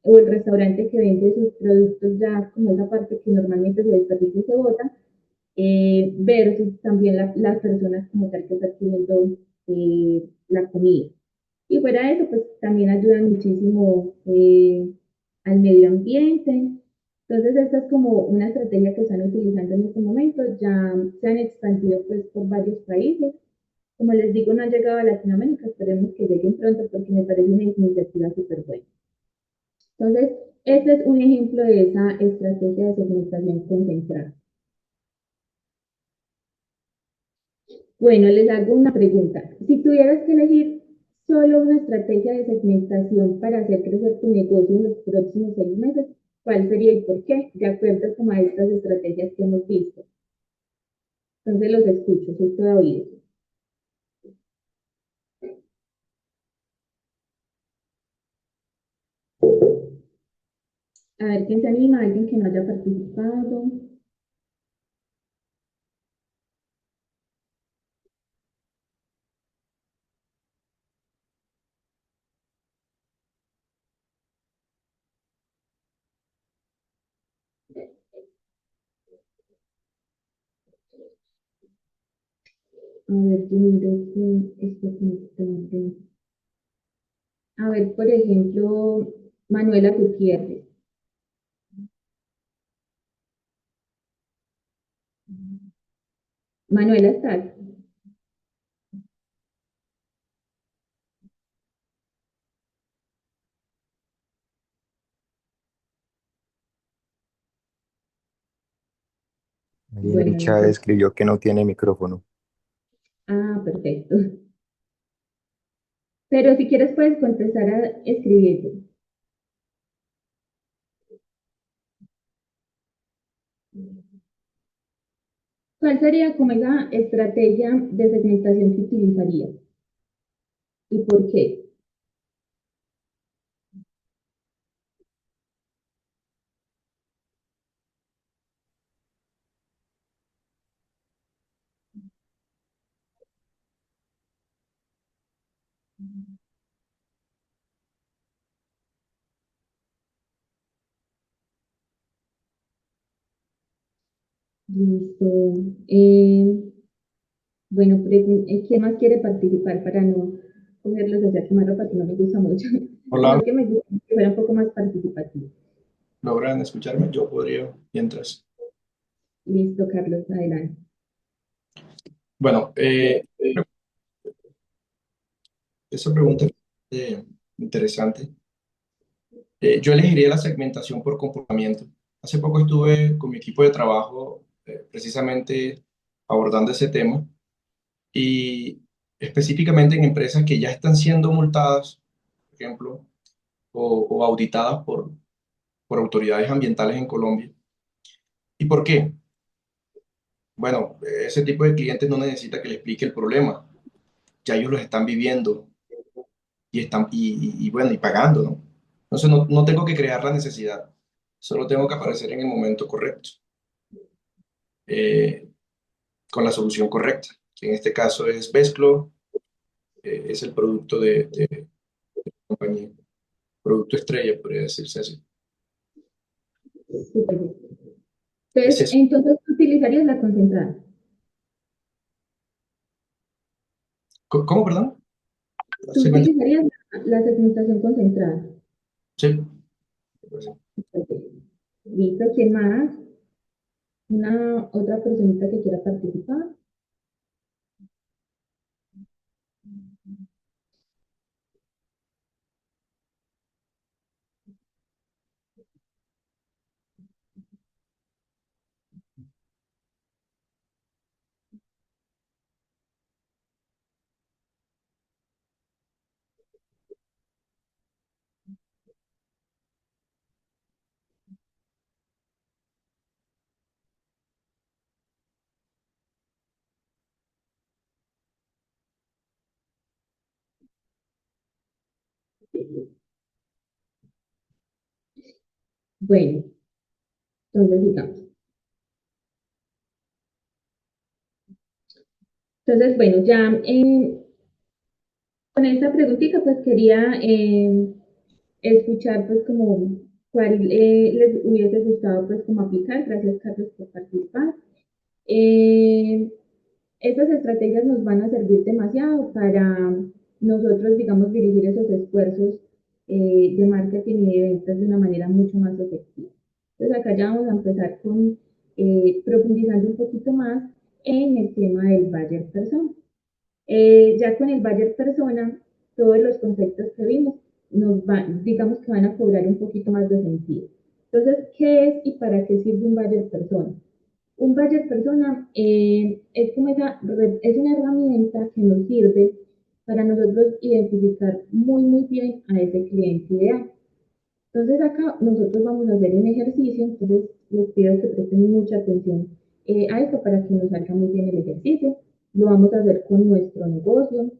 o el restaurante que vende sus productos ya como esa parte que normalmente se desperdicia y se bota, versus también las personas como tal que están adquiriendo la comida. Y fuera de eso, pues también ayudan muchísimo al medio ambiente. Entonces, esta es como una estrategia que están utilizando en este momento. Ya se han expandido pues por varios países. Como les digo, no han llegado a Latinoamérica, esperemos que lleguen pronto porque me parece una iniciativa súper buena. Entonces, este es un ejemplo de esa estrategia de segmentación concentrada. Bueno, les hago una pregunta. Si tuvieras que elegir solo una estrategia de segmentación para hacer crecer tu negocio en los próximos 6 meses, ¿cuál sería y por qué? De acuerdo como a estas estrategias que hemos visto. Entonces los escucho, soy toda oído. A ver quién se anima, alguien que no haya participado. A ver, yo miro quién está conectado. A ver, por ejemplo, Manuela Gutiérrez. Manuela, ¿estás? Ahí en el Bueno, no chat sé. escribió que no tiene micrófono. Ah, perfecto. Pero si quieres puedes contestar escribiendo. ¿Cuál sería como esa estrategia de segmentación que utilizaría? ¿Y por qué? Listo. Eh, bueno, ¿quién más quiere participar para no cogerlos hacia quemar ropa que no me gusta mucho? Hola, Sino que me gusta que fuera un poco más participativo. ¿logran escucharme? Yo podría, mientras. Listo, Carlos, adelante. Bueno, esa pregunta es interesante. Yo elegiría la segmentación por comportamiento. Hace poco estuve con mi equipo de trabajo precisamente abordando ese tema y específicamente en empresas que ya están siendo multadas, por ejemplo, o auditadas por autoridades ambientales en Colombia. ¿Y por qué? Bueno, ese tipo de clientes no necesita que le explique el problema, ya ellos los están viviendo y bueno, y pagando, ¿no? Entonces no tengo que crear la necesidad, solo tengo que aparecer en el momento correcto, eh, con la solución correcta, que en este caso es Vesclo, es el producto de la compañía, producto estrella, podría decirse así. Súper bien. Es Entonces, eso. entonces utilizarías la concentrada. ¿Cómo, perdón? Tú utilizarías la segmentación concentrada. Sí. Ok. Listo, ¿quién más? Una otra personita que quiera participar. Bueno, entonces digamos. Entonces, bueno, ya con esta preguntita pues quería escuchar pues como cuál les hubiese gustado pues como aplicar. Gracias Carlos por participar. Eh, Estas estrategias nos van a servir demasiado para nosotros, digamos, dirigir esos esfuerzos de marketing y de ventas de una manera mucho más efectiva. Entonces acá ya vamos a empezar con profundizando un poquito más en el tema del buyer persona. Ya con el buyer persona, todos los conceptos que vimos nos van, digamos que van a cobrar un poquito más de sentido. Entonces, ¿qué es y para qué sirve un buyer persona? Un buyer persona es como es una herramienta que nos sirve para nosotros identificar muy bien a ese cliente ideal. Entonces acá nosotros vamos a hacer un ejercicio, entonces les pido que presten mucha atención a esto para que nos salga muy bien el ejercicio. Lo vamos a hacer con nuestro negocio.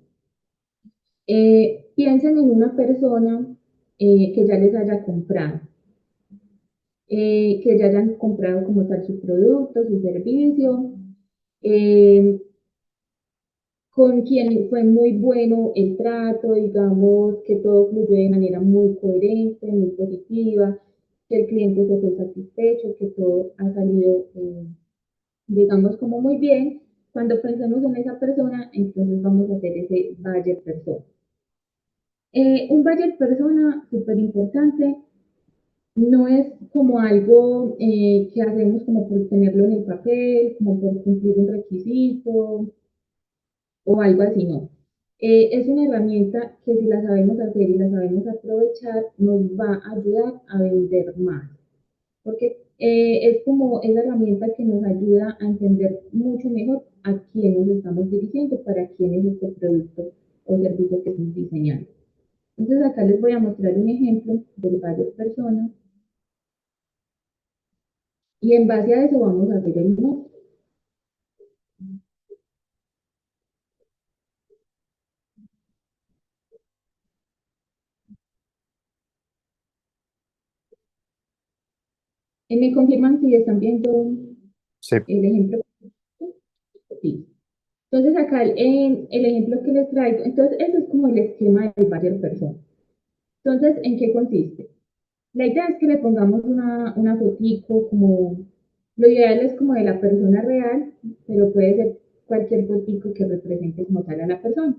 Piensen en una persona que ya les haya comprado, que ya hayan comprado como tal su producto, su servicio, eh, con quien fue muy bueno el trato, digamos, que todo fluyó de manera muy coherente, muy positiva, que el cliente se fue satisfecho, que todo ha salido, digamos, como muy bien. Cuando pensemos en esa persona, entonces vamos a hacer ese buyer persona. Un buyer persona súper importante, no es como algo que hacemos como por tenerlo en el papel, como por cumplir un requisito, o algo así, no. Es una herramienta que si la sabemos hacer y la sabemos aprovechar, nos va a ayudar a vender más, porque es como esa herramienta que nos ayuda a entender mucho mejor a quién nos estamos dirigiendo, para quién es este producto o servicio que estamos diseñando. Entonces acá les voy a mostrar un ejemplo de varias personas y en base a eso vamos a hacer el módulo. ¿Me confirman si están viendo Sí. el ejemplo? Sí. Entonces acá el ejemplo que les traigo, entonces eso es como el esquema del buyer persona. Entonces, ¿en qué consiste? La idea es que le pongamos una fotico como, lo ideal es como de la persona real, pero puede ser cualquier fotico que represente como tal a la persona.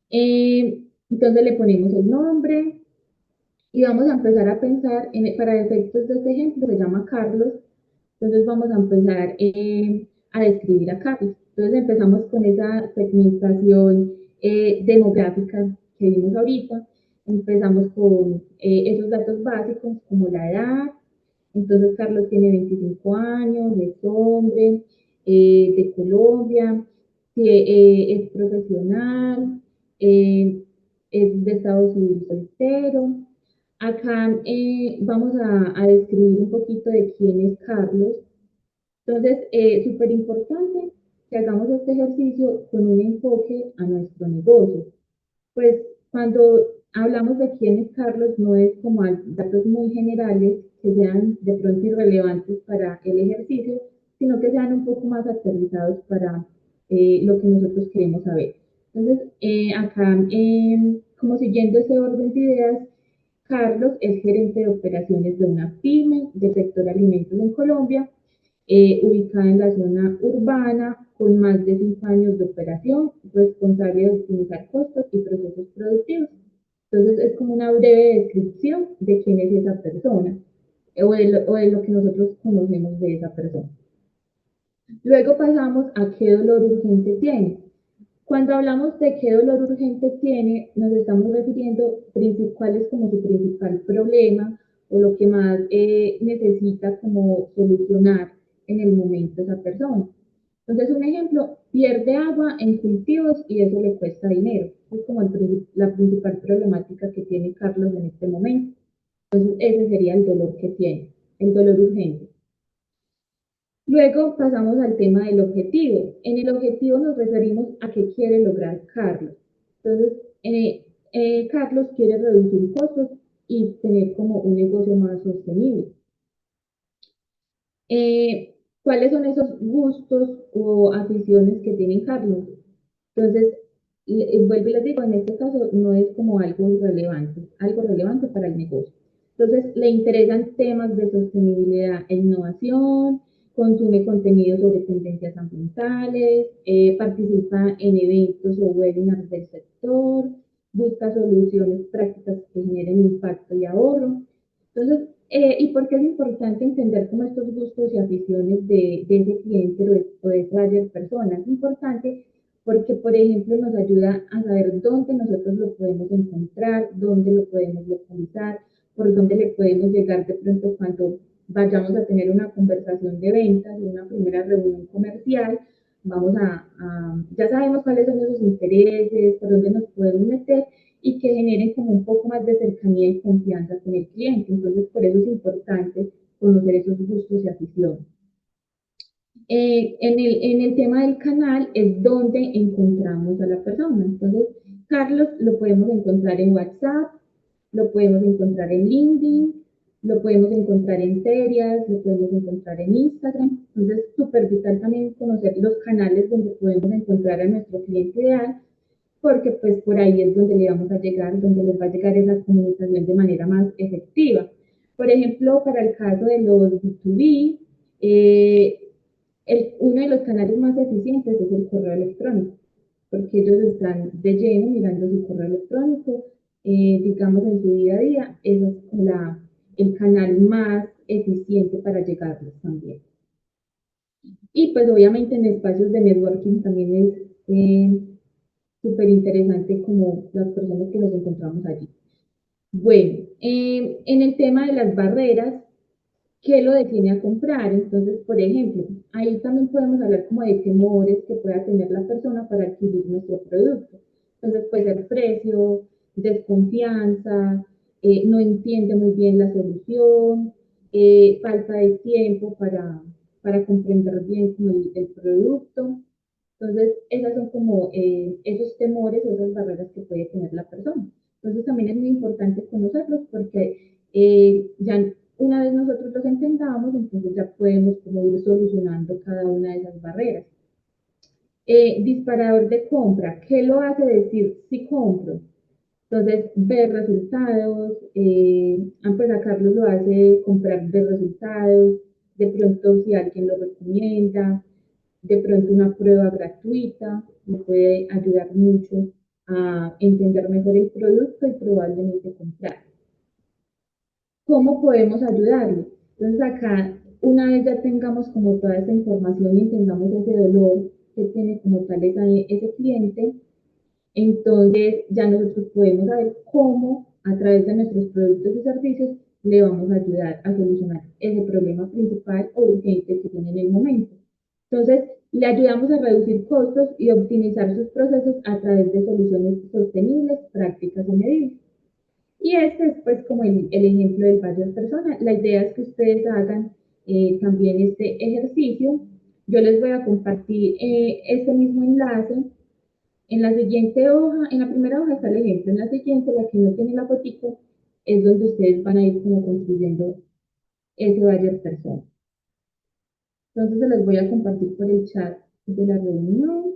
Entonces le ponemos el nombre y vamos a empezar a pensar, para efectos de este ejemplo se llama Carlos, entonces vamos a empezar a describir a Carlos. Entonces empezamos con esa segmentación demográfica que vimos ahorita. Empezamos con esos datos básicos como la edad. Entonces Carlos tiene 25 años, es hombre, de Colombia, es profesional, es de Estados Unidos soltero. Acá vamos a describir un poquito de quién es Carlos. Entonces, súper importante que hagamos este ejercicio con un enfoque a nuestro negocio. Pues cuando hablamos de quién es Carlos, no es como datos muy generales que sean de pronto irrelevantes para el ejercicio, sino que sean un poco más aterrizados para lo que nosotros queremos saber. Entonces, acá, como siguiendo ese orden de ideas, Carlos es gerente de operaciones de una pyme del sector alimentos en Colombia, ubicada en la zona urbana con más de 5 años de operación, responsable de optimizar costos y procesos productivos. Entonces es como una breve descripción de quién es esa persona o de lo que nosotros conocemos de esa persona. Luego pasamos a qué dolor urgente tiene. Cuando hablamos de qué dolor urgente tiene, nos estamos refiriendo cuál es como su principal problema o lo que más necesita como solucionar en el momento esa persona. Entonces, un ejemplo, pierde agua en cultivos y eso le cuesta dinero. Es como la principal problemática que tiene Carlos en este momento. Entonces, ese sería el dolor que tiene, el dolor urgente. Luego pasamos al tema del objetivo. En el objetivo nos referimos a qué quiere lograr Carlos. Entonces, Carlos quiere reducir costos y tener como un negocio más sostenible. ¿Cuáles son esos gustos o aficiones que tiene Carlos? Entonces, vuelvo y les digo, en este caso no es como algo relevante para el negocio. Entonces, le interesan temas de sostenibilidad e innovación, consume contenido sobre tendencias ambientales, participa en eventos o webinars del sector, busca soluciones prácticas que generen impacto y ahorro. Entonces, ¿y por qué es importante entender cómo estos gustos y aficiones de ese cliente o de esa persona? Es importante porque, por ejemplo, nos ayuda a saber dónde nosotros lo podemos encontrar, dónde lo podemos localizar, por dónde le podemos llegar de pronto cuando vayamos a tener una conversación de ventas, una primera reunión comercial, ya sabemos cuáles son esos intereses, por dónde nos podemos meter y que generen como un poco más de cercanía y confianza con el cliente. Entonces, por eso es importante conocer esos gustos y aficiones. En el tema del canal es donde encontramos a la persona. Entonces, Carlos lo podemos encontrar en WhatsApp, lo podemos encontrar en LinkedIn, lo podemos encontrar en ferias, lo podemos encontrar en Instagram. Entonces, súper vital también conocer los canales donde podemos encontrar a nuestro cliente ideal, porque pues por ahí es donde le vamos a llegar, donde les va a llegar esa comunicación de manera más efectiva. Por ejemplo, para el caso de los B2B, uno de los canales más eficientes es el correo electrónico, porque ellos están de lleno mirando su correo electrónico, digamos en su día a día, ese es el canal más eficiente para llegarles también. Y pues obviamente en espacios de networking también es súper interesante como las personas que nos encontramos allí. Bueno, en el tema de las barreras, ¿qué lo define a comprar? Entonces, por ejemplo, ahí también podemos hablar como de temores que pueda tener la persona para adquirir nuestro producto. Entonces, puede ser precio, desconfianza, no entiende muy bien la solución, falta de tiempo para comprender bien como el producto. Entonces, esas son como esos temores o esas barreras que puede tener la persona. Entonces, también es muy importante conocerlos porque ya una vez nosotros los entendamos, entonces ya podemos como ir solucionando cada una de esas barreras. Disparador de compra, ¿qué lo hace decir si compro? Entonces, ver resultados, pues a Carlos lo hace comprar, ver resultados, de pronto si alguien lo recomienda, de pronto una prueba gratuita, me puede ayudar mucho a entender mejor el producto y probablemente comprar. ¿Cómo podemos ayudarle? Entonces acá, una vez ya tengamos como toda esa información y entendamos ese dolor que tiene como tal ese cliente, entonces ya nosotros podemos saber cómo a través de nuestros productos y servicios le vamos a ayudar a solucionar ese problema principal o urgente que tiene en el momento. Entonces, le ayudamos a reducir costos y optimizar sus procesos a través de soluciones sostenibles, prácticas y medibles. Y este es pues como el ejemplo del budget persona. La idea es que ustedes hagan también este ejercicio. Yo les voy a compartir este mismo enlace. En la siguiente hoja, en la primera hoja está el ejemplo, en la siguiente, la que no tiene la fotito, es donde ustedes van a ir como construyendo ese budget persona. Entonces se los voy a compartir por el chat de la reunión.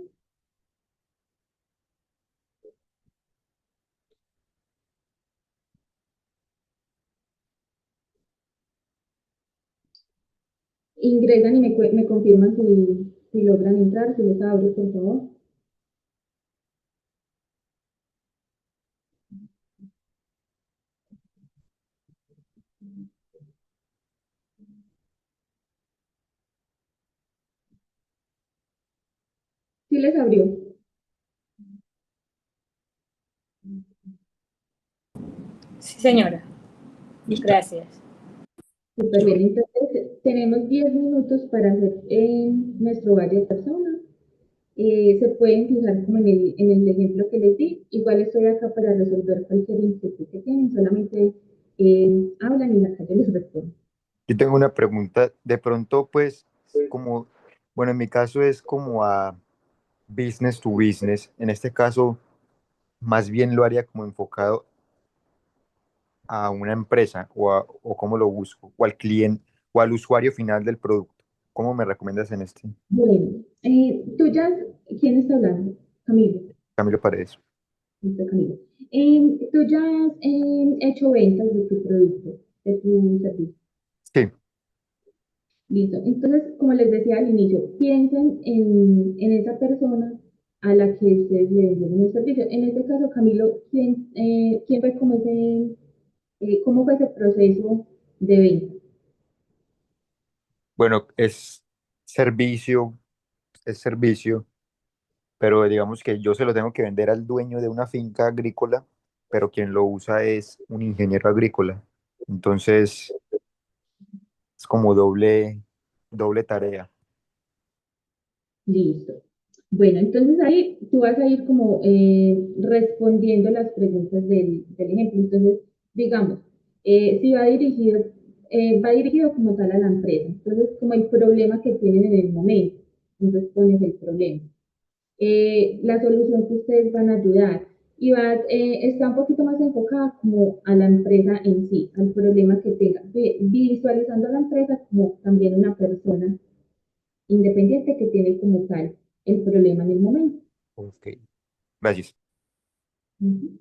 Ingresan y me confirman si Si logran entrar, si les abro, por favor. Sí les abrió. Sí, señora. Gracias. Súper bien. Entonces, tenemos 10 minutos para hacer nuestro valle de personas. Se pueden fijar como en el ejemplo que les di. Igual estoy acá para resolver cualquier inquietud que tienen. Solamente hablan y la calle les responde. Yo tengo una pregunta, de pronto pues como, bueno, en mi caso es como a business to business, en este caso más bien lo haría como enfocado a una empresa o cómo lo busco, o al cliente o al usuario final del producto. ¿Cómo me recomiendas en este? Bueno, tú ya, ¿quién está hablando? Camilo. Camilo Paredes. Listo, Camilo. Tú ya has hecho ventas de tu producto, de tu servicio. Sí, Listo. Entonces, como les decía al inicio, piensen en esa persona a la que ustedes le vendieron el servicio. En este caso, Camilo, ¿quién fue como cómo fue ese proceso de venta? bueno, servicio, es servicio, pero digamos que yo se lo tengo que vender al dueño de una finca agrícola, pero quien lo usa es un ingeniero agrícola. Entonces, es como doble tarea. Listo. Bueno, entonces ahí tú vas a ir como respondiendo las preguntas del ejemplo. Entonces, digamos, si va dirigido como tal a la empresa. Entonces, como el problema que tienen en el momento. Entonces, pones el problema. La solución que ustedes van a ayudar. Y está un poquito más enfocada como a la empresa en sí, al problema que tenga, visualizando a la empresa como también una persona independiente que tiene como tal el problema en el momento. Ok, gracias. Ujú.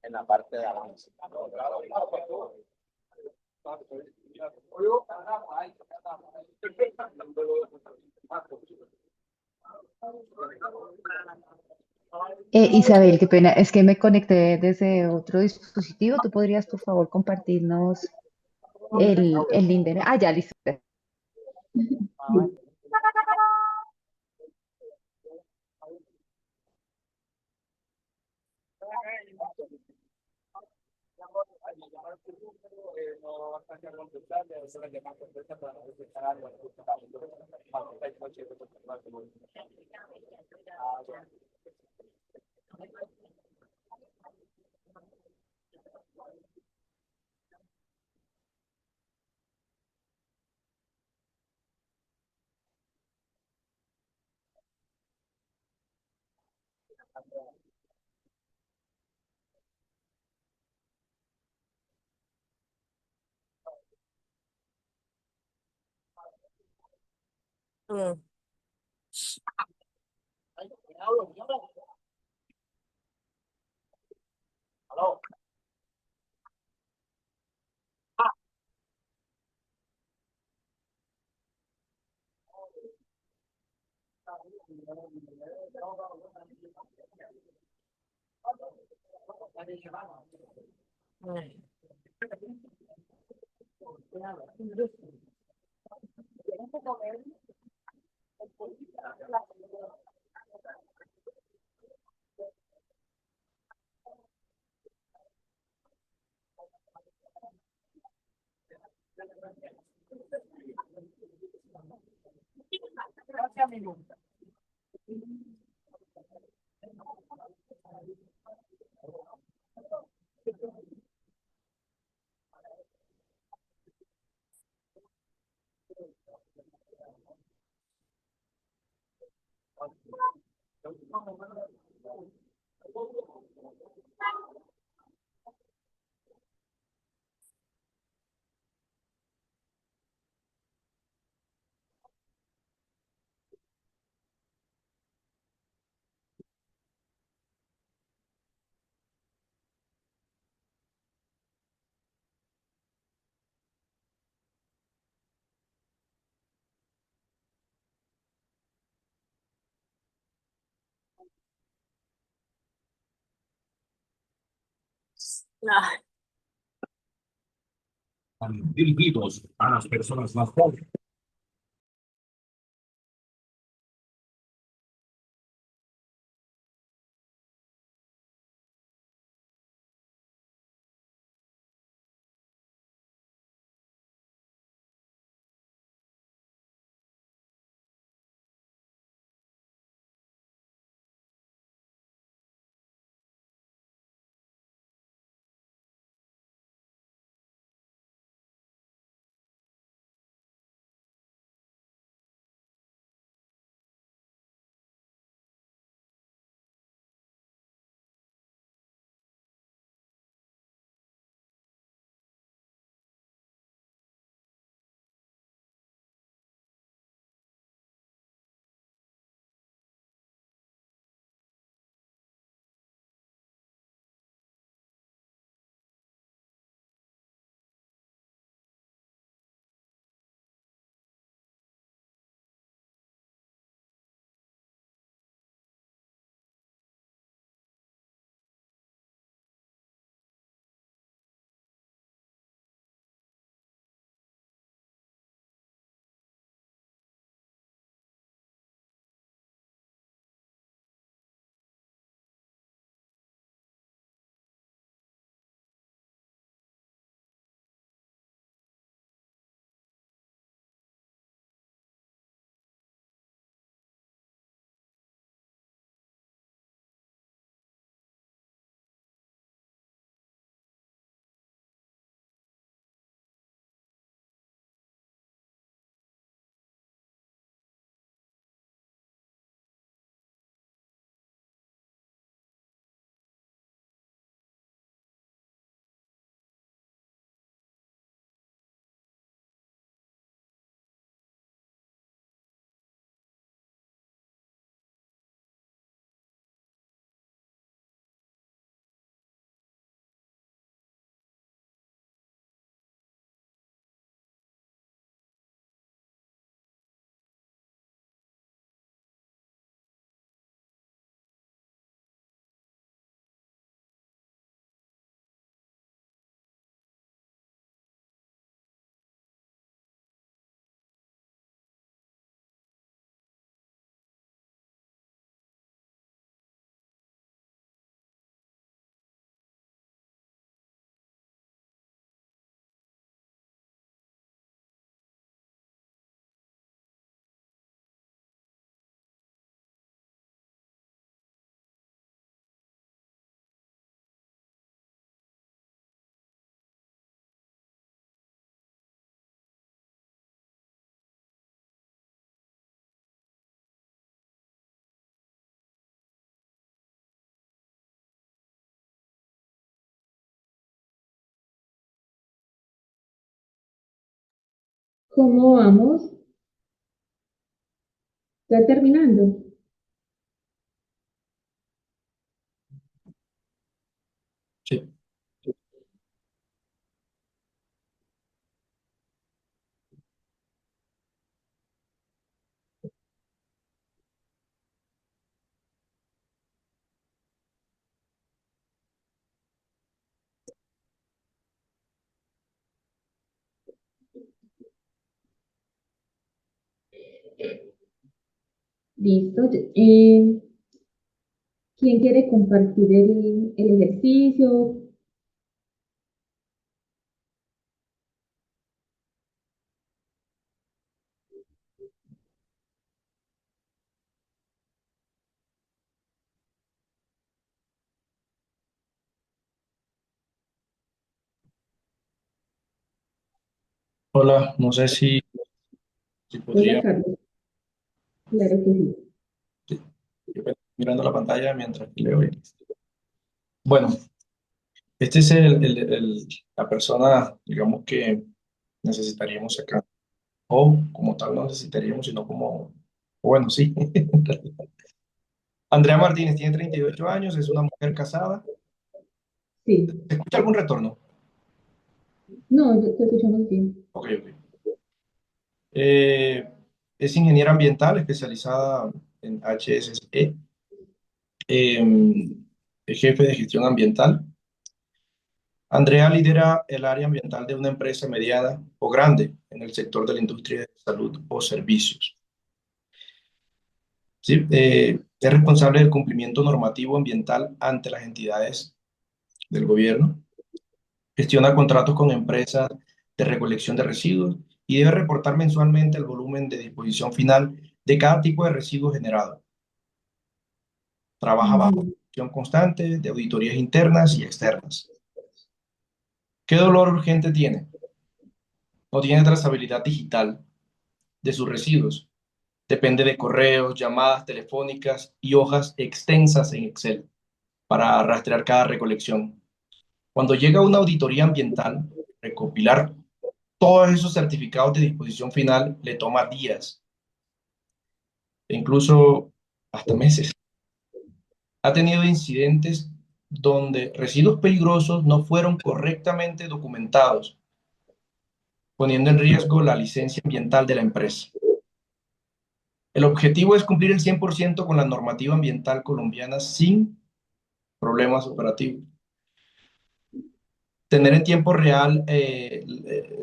En la parte de avance. Isabel, qué pena, es que me conecté desde otro dispositivo. ¿Tú podrías, por favor, compartirnos el link de... Ah, ya, listo. Mm. Ah, Dirigidos a las personas más jóvenes. Dirigidos a las personas más jóvenes. ¿Cómo vamos? ¿Ya terminando? Sí. Listo. ¿Quién quiere compartir el ejercicio? Hola, no sé si Hola, podría, Carlos. Claro que sí. sí, yo mirando la pantalla mientras que leo. Bueno, este es la persona, digamos, que necesitaríamos acá. O como tal no necesitaríamos, sino como, bueno, sí. Andrea Martínez tiene 38 años, es una mujer casada. Sí. ¿Se escucha algún retorno? No, te escuchamos bien. Ok, ok. Eh, es ingeniera ambiental especializada en HSE, es jefe de gestión ambiental. Andrea lidera el área ambiental de una empresa mediana o grande en el sector de la industria de salud o servicios. ¿Sí? Es responsable del cumplimiento normativo ambiental ante las entidades del gobierno, gestiona contratos con empresas de recolección de residuos y debe reportar mensualmente el volumen de disposición final de cada tipo de residuo generado. Trabaja bajo Ujú. gestión constante de auditorías internas y externas. ¿Qué dolor urgente tiene? No tiene trazabilidad digital de sus residuos. Depende de correos, llamadas telefónicas y hojas extensas en Excel para rastrear cada recolección. Cuando llega una auditoría ambiental, recopilar todos esos certificados de disposición final le toma días e incluso hasta meses. Ha tenido incidentes donde residuos peligrosos no fueron correctamente documentados, poniendo en riesgo la licencia ambiental de la empresa. El objetivo es cumplir el 100% con la normativa ambiental colombiana sin problemas operativos. Tener en tiempo real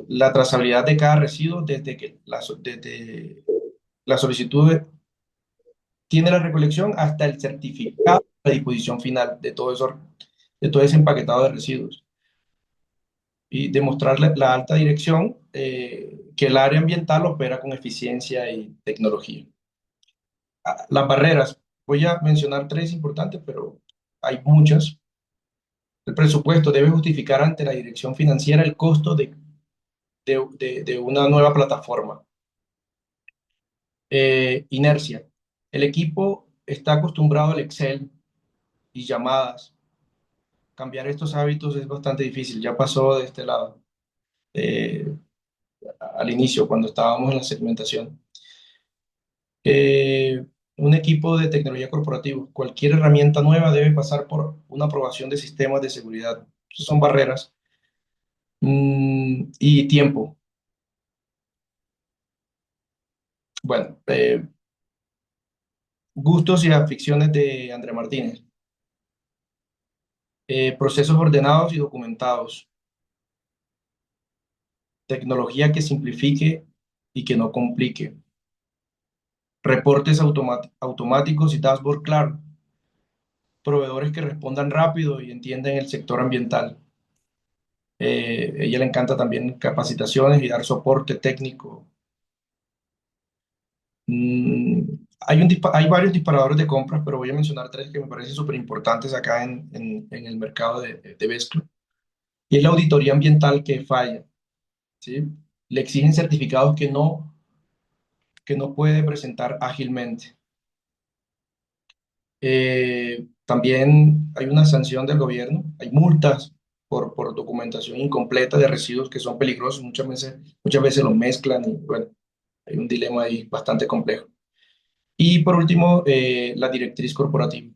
la trazabilidad de cada residuo desde la solicitud tiene la recolección hasta el certificado de disposición final de de todo ese empaquetado de residuos. Y demostrarle la alta dirección que el área ambiental opera con eficiencia y tecnología. Las barreras, voy a mencionar tres importantes, pero hay muchas. El presupuesto debe justificar ante la dirección financiera el costo de una nueva plataforma. Inercia. El equipo está acostumbrado al Excel y llamadas. Cambiar estos hábitos es bastante difícil. Ya pasó de este lado, eh, al inicio, cuando estábamos en la segmentación. Eh, un equipo de tecnología corporativo. Cualquier herramienta nueva debe pasar por una aprobación de sistemas de seguridad. Esas son barreras. Y tiempo. Bueno, gustos y aficiones de André Martínez. Procesos ordenados y documentados. Tecnología que simplifique y que no complique. Reportes automáticos y dashboard claro. Proveedores que respondan rápido y entiendan el sector ambiental. Ella le encanta también capacitaciones y dar soporte técnico. Hay varios disparadores de compras, pero voy a mencionar tres que me parecen súper importantes acá en el mercado de Vesclo. Y es la auditoría ambiental que falla, ¿sí? Le exigen certificados que no puede presentar ágilmente. También hay una sanción del gobierno, hay multas por documentación incompleta de residuos que son peligrosos. Muchas veces los mezclan y bueno, hay un dilema ahí bastante complejo. Y por último, la directriz corporativa.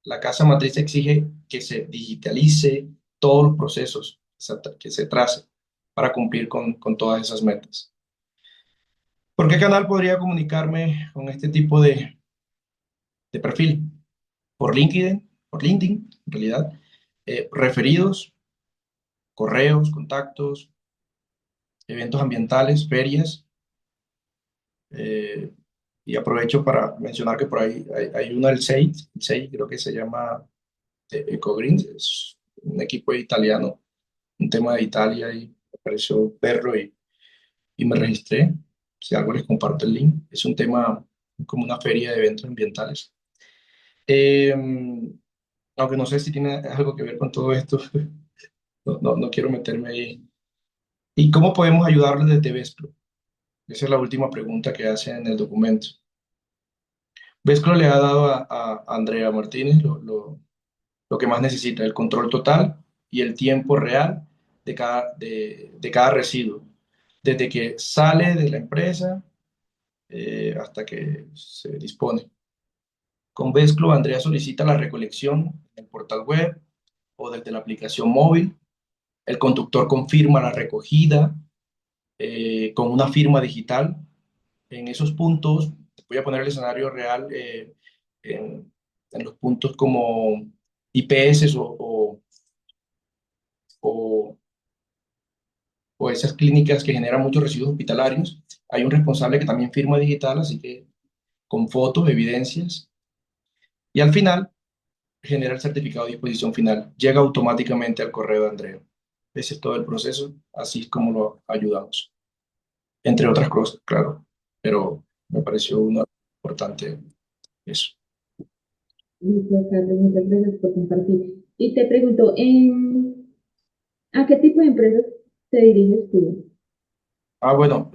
La casa matriz exige que se digitalice todos los procesos que se trace para cumplir con todas esas metas. ¿Por qué canal podría comunicarme con este tipo de perfil? Por LinkedIn, en realidad, referidos, correos, contactos, eventos ambientales, ferias. eh, y aprovecho para mencionar que por ahí hay una del SEI creo que se llama EcoGreen, es un equipo italiano, un tema de Italia y me pareció verlo y me registré. Si algo les comparto el link. Es un tema como una feria de eventos ambientales. Eh, Aunque no sé si tiene algo que ver con todo esto, no quiero meterme ahí. ¿Y cómo podemos ayudarles desde Vespro? Esa es la última pregunta que hacen en el documento. Vesclo le ha dado a Andrea Martínez lo que más necesita, el control total y el tiempo real de cada residuo, desde que sale de la empresa hasta que se dispone. Con Vesclo, Andrea solicita la recolección en el portal web o desde la aplicación móvil. El conductor confirma la recogida con una firma digital. En esos puntos, voy a poner el escenario real en, en los puntos como IPS o, o esas clínicas que generan muchos residuos hospitalarios. Hay un responsable que también firma digital, así que con fotos, evidencias. Y al final, genera el certificado de disposición final. Llega automáticamente al correo de Andrea. Ese es todo el proceso, así es como lo ayudamos. Entre otras cosas, claro, pero me pareció una importante eso. Listo, Carlos, muchas gracias por compartir. Y te pregunto, ¿a qué tipo de empresas te diriges tú? Bueno,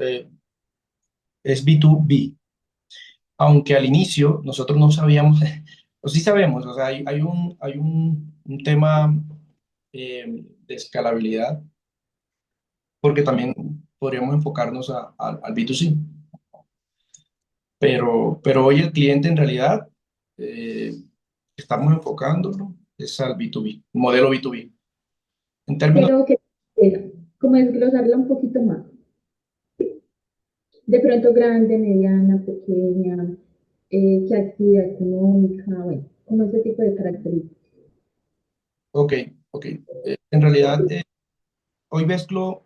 es B2B, aunque al inicio nosotros no sabíamos, o sí sabemos, o sea, hay un tema de escalabilidad, porque también podríamos enfocarnos al B2C, pero hoy el cliente en realidad eh, estamos enfocándolo es al B2B, modelo B2B. En términos, Pero que como desglosarla un poquito más. De pronto grande, mediana, pequeña, qué actividad económica, bueno, como ese tipo de características. ok, ok. En realidad, hoy Vesclo,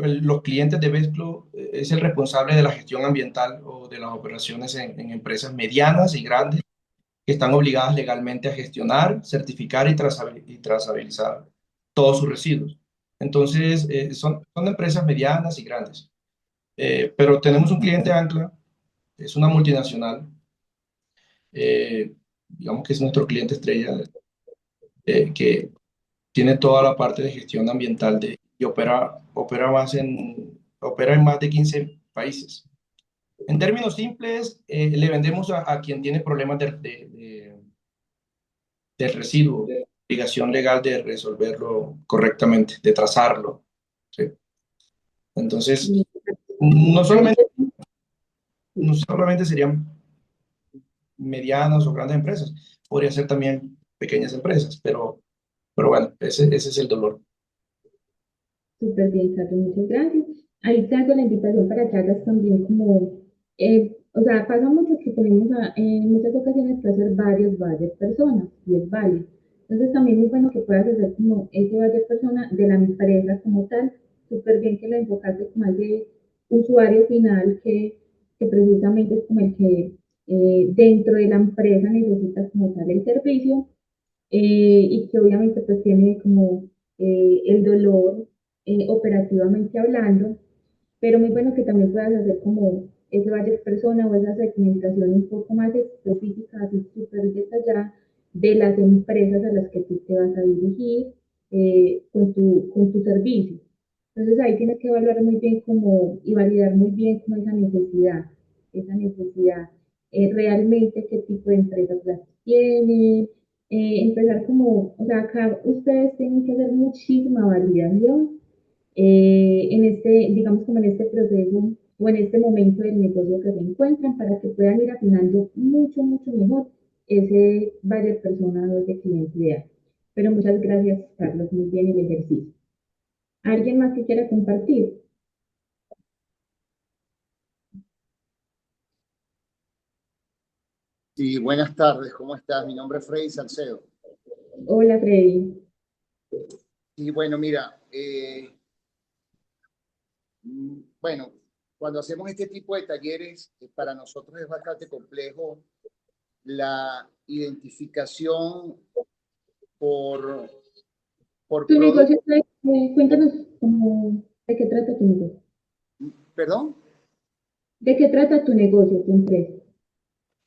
los clientes de Vesclo es el responsable de la gestión ambiental o de las operaciones en empresas medianas y grandes que están obligadas legalmente a gestionar, certificar y trazabilizar todos sus residuos. Entonces, son empresas medianas y grandes. Pero tenemos un cliente ancla, es una multinacional, digamos que es nuestro cliente estrella, que tiene toda la parte de gestión ambiental y opera en más de 15 países. En términos simples, le vendemos a quien tiene problemas del residuo, obligación legal de resolverlo correctamente, de trazarlo. ¿Sí? Entonces, no solamente, no solamente serían medianas o grandes empresas, podría ser también pequeñas empresas, pero bueno, ese es el dolor. Súper bien, Carlos, muchas gracias. Ahí te hago la invitación para que hagas también como, o sea, pasa mucho que tenemos en muchas ocasiones que hacer varias personas y es válido. Entonces también es bueno que puedas hacer como ese varias personas de la empresa como tal, súper bien que lo enfocaste como al de usuario final que precisamente es como el que dentro de la empresa necesita como tal el servicio y que obviamente pues tiene como el dolor operativamente hablando, pero muy bueno que también puedas hacer como ese varias personas o esa segmentación un poco más específica, así súper detallada de las empresas a las que tú te vas a dirigir con tu servicio. Entonces ahí tienes que evaluar muy bien como, y validar muy bien como esa necesidad realmente qué tipo de empresas las tienen, empezar como, o sea, acá ustedes tienen que hacer muchísima validación en este, digamos como en este proceso o en este momento del negocio que se encuentran para que puedan ir afinando mucho, mucho mejor ese buyer persona de cliente ideal. Pero muchas gracias, Carlos, muy bien el ejercicio. ¿Alguien más que quiera compartir? Sí, buenas tardes, ¿cómo estás? Mi nombre es Freddy Salcedo. Hola, Freddy. Y bueno, mira, bueno, cuando hacemos este tipo de talleres, para nosotros es bastante complejo la identificación por, por Tu negocio, producto. cuéntanos cómo, de qué trata tu negocio. ¿Perdón? ¿De qué trata tu negocio, tu empresa?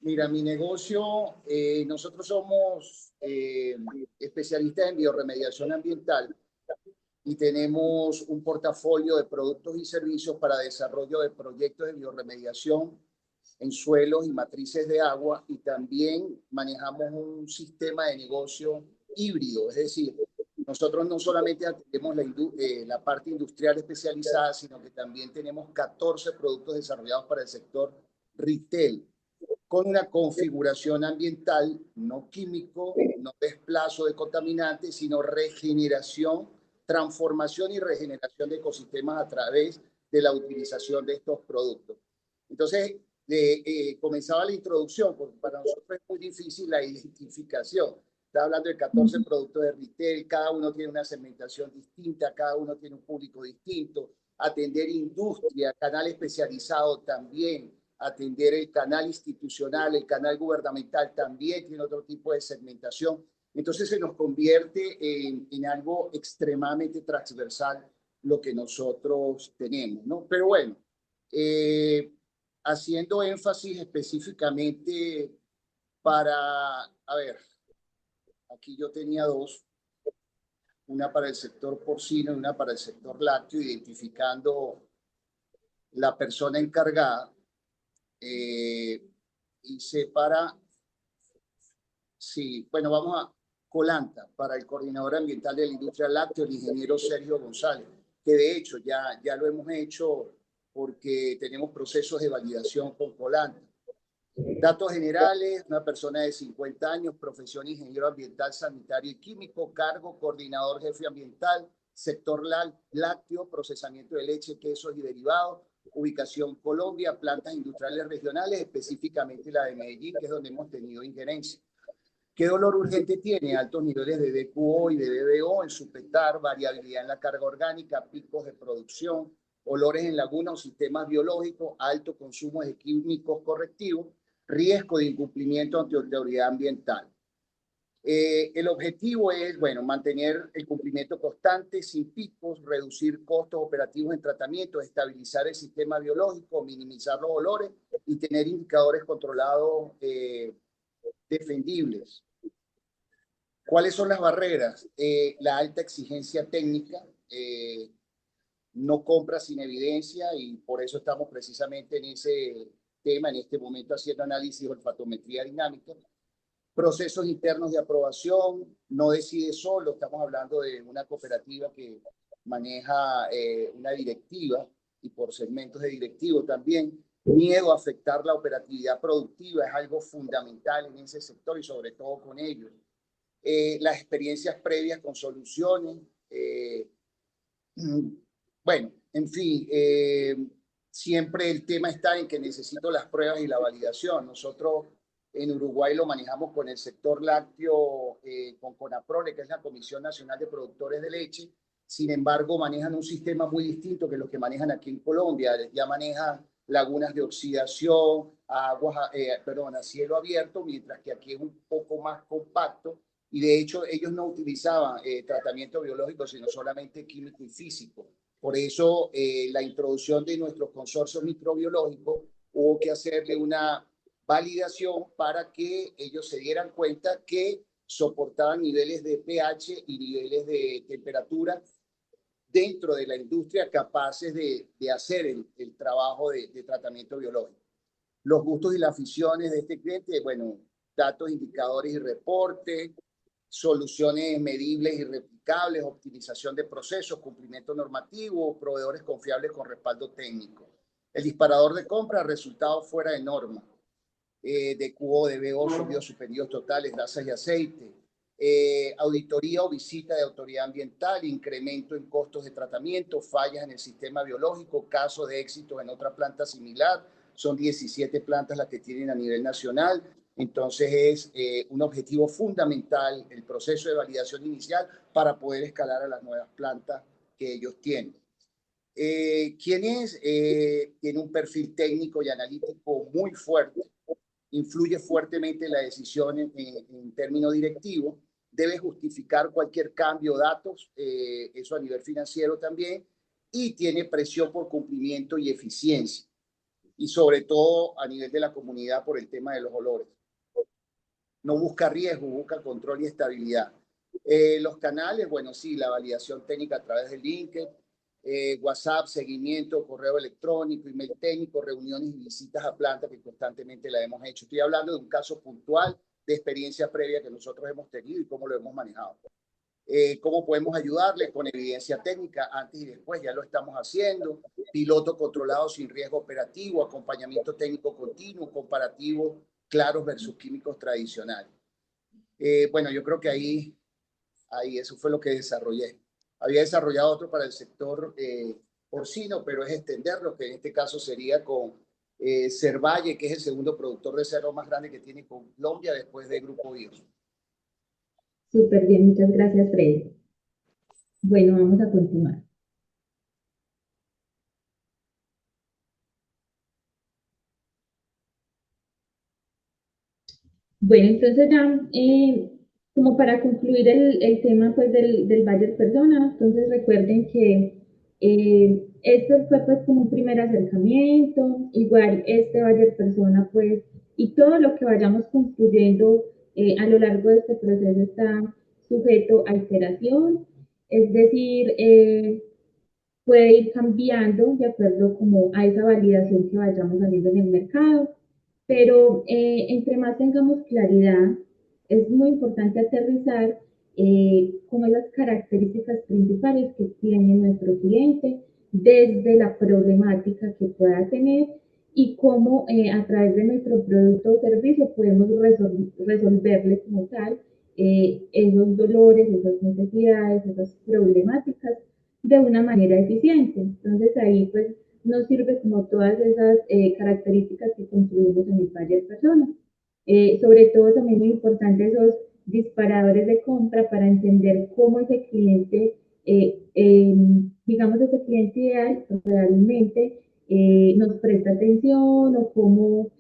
Mira, mi negocio, nosotros somos especialistas en biorremediación ambiental y tenemos un portafolio de productos y servicios para desarrollo de proyectos de biorremediación en suelos y matrices de agua, y también manejamos un sistema de negocio híbrido, es decir, nosotros no solamente atendemos la parte industrial especializada, sino que también tenemos 14 productos desarrollados para el sector retail, con una configuración ambiental, no químico, no desplazo de contaminantes, sino regeneración, transformación y regeneración de ecosistemas a través de la utilización de estos productos. Entonces, comenzaba la introducción, porque para nosotros es muy difícil la identificación. Está hablando de 14 productos de retail, cada uno tiene una segmentación distinta, cada uno tiene un público distinto, atender industria, canal especializado también, atender el canal institucional, el canal gubernamental también tiene otro tipo de segmentación. Entonces se nos convierte en algo extremadamente transversal lo que nosotros tenemos, ¿no? Pero bueno, haciendo énfasis específicamente para, a ver, aquí yo tenía dos, una para el sector porcino y una para el sector lácteo, identificando la persona encargada. Hice para, sí, bueno, vamos a Colanta, para el coordinador ambiental de la industria láctea, el ingeniero Sergio González, que de hecho ya lo hemos hecho porque tenemos procesos de validación con Colanta. Datos generales: una persona de 50 años, profesión ingeniero ambiental, sanitario y químico, cargo coordinador jefe ambiental, sector lácteo, procesamiento de leche, quesos y derivados, ubicación Colombia, plantas industriales regionales, específicamente la de Medellín, que es donde hemos tenido injerencia. ¿Qué dolor urgente tiene? Altos niveles de DQO y de BBO en su petar, variabilidad en la carga orgánica, picos de producción, olores en lagunas o sistemas biológicos, alto consumo de químicos correctivos, riesgo de incumplimiento ante autoridad ambiental. El objetivo es, bueno, mantener el cumplimiento constante, sin picos, reducir costos operativos en tratamiento, estabilizar el sistema biológico, minimizar los olores y tener indicadores controlados defendibles. ¿Cuáles son las barreras? La alta exigencia técnica, no compra sin evidencia, y por eso estamos precisamente en ese tema en este momento haciendo análisis de olfatometría dinámica. Procesos internos de aprobación, no decide solo, estamos hablando de una cooperativa que maneja una directiva y por segmentos de directivo también. Miedo a afectar la operatividad productiva es algo fundamental en ese sector y sobre todo con ellos. Las experiencias previas con soluciones. Bueno, en fin, siempre el tema está en que necesito las pruebas y la validación. Nosotros en Uruguay lo manejamos con el sector lácteo, con CONAPROLE, que es la Comisión Nacional de Productores de Leche. Sin embargo, manejan un sistema muy distinto que los que manejan aquí en Colombia. Ya manejan lagunas de oxidación, aguas, a cielo abierto, mientras que aquí es un poco más compacto. Y de hecho ellos no utilizaban tratamiento biológico, sino solamente químico y físico. Por eso la introducción de nuestros consorcios microbiológicos hubo que hacerle una validación para que ellos se dieran cuenta que soportaban niveles de pH y niveles de temperatura dentro de la industria capaces de hacer el trabajo de tratamiento biológico. Los gustos y las aficiones de este cliente, bueno, datos, indicadores y reportes, soluciones medibles y replicables, optimización de procesos, cumplimiento normativo, proveedores confiables con respaldo técnico. El disparador de compra, resultados fuera de norma, de QO, de BO, sólidos superiores totales, grasas y aceite, auditoría o visita de autoridad ambiental, incremento en costos de tratamiento, fallas en el sistema biológico, casos de éxito en otra planta similar, son 17 plantas las que tienen a nivel nacional, entonces es un objetivo fundamental el proceso de validación inicial para poder escalar a las nuevas plantas que ellos tienen. ¿Quién es? Tiene un perfil técnico y analítico muy fuerte, influye fuertemente en la decisión en términos directivos, debe justificar cualquier cambio de datos, eso a nivel financiero también, y tiene presión por cumplimiento y eficiencia, y sobre todo a nivel de la comunidad por el tema de los olores. No busca riesgo, busca control y estabilidad. Los canales, bueno, sí, la validación técnica a través de LinkedIn, WhatsApp, seguimiento, correo electrónico, email técnico, reuniones y visitas a planta que constantemente la hemos hecho. Estoy hablando de un caso puntual de experiencia previa que nosotros hemos tenido y cómo lo hemos manejado. ¿Cómo podemos ayudarles? Con evidencia técnica, antes y después, ya lo estamos haciendo. Piloto controlado sin riesgo operativo, acompañamiento técnico continuo, comparativo claros versus químicos tradicionales. Bueno, yo creo que ahí eso fue lo que desarrollé. Había desarrollado otro para el sector porcino, pero es extenderlo, que en este caso sería con Cervalle, que es el segundo productor de cerdo más grande que tiene Colombia después de Grupo Bios. Súper bien, muchas gracias, Freddy. Bueno, vamos a continuar. Bueno, entonces ya, como para concluir el tema pues, del Bayer Persona, entonces recuerden que esto fue pues como un primer acercamiento, igual este Bayer Persona pues, y todo lo que vayamos construyendo a lo largo de este proceso está sujeto a iteración, es decir, puede ir cambiando de acuerdo como a esa validación que vayamos haciendo en el mercado, pero entre más tengamos claridad, es muy importante aterrizar como esas características principales que tiene nuestro cliente desde la problemática que pueda tener y cómo a través de nuestro producto o servicio podemos resolverle como tal esos dolores, esas necesidades, esas problemáticas de una manera eficiente. Entonces ahí pues nos sirve como todas esas características que construimos en el Bayer Persona. Sobre todo también muy importante esos disparadores de compra para entender cómo ese cliente, digamos ese cliente ideal realmente nos presta atención o cómo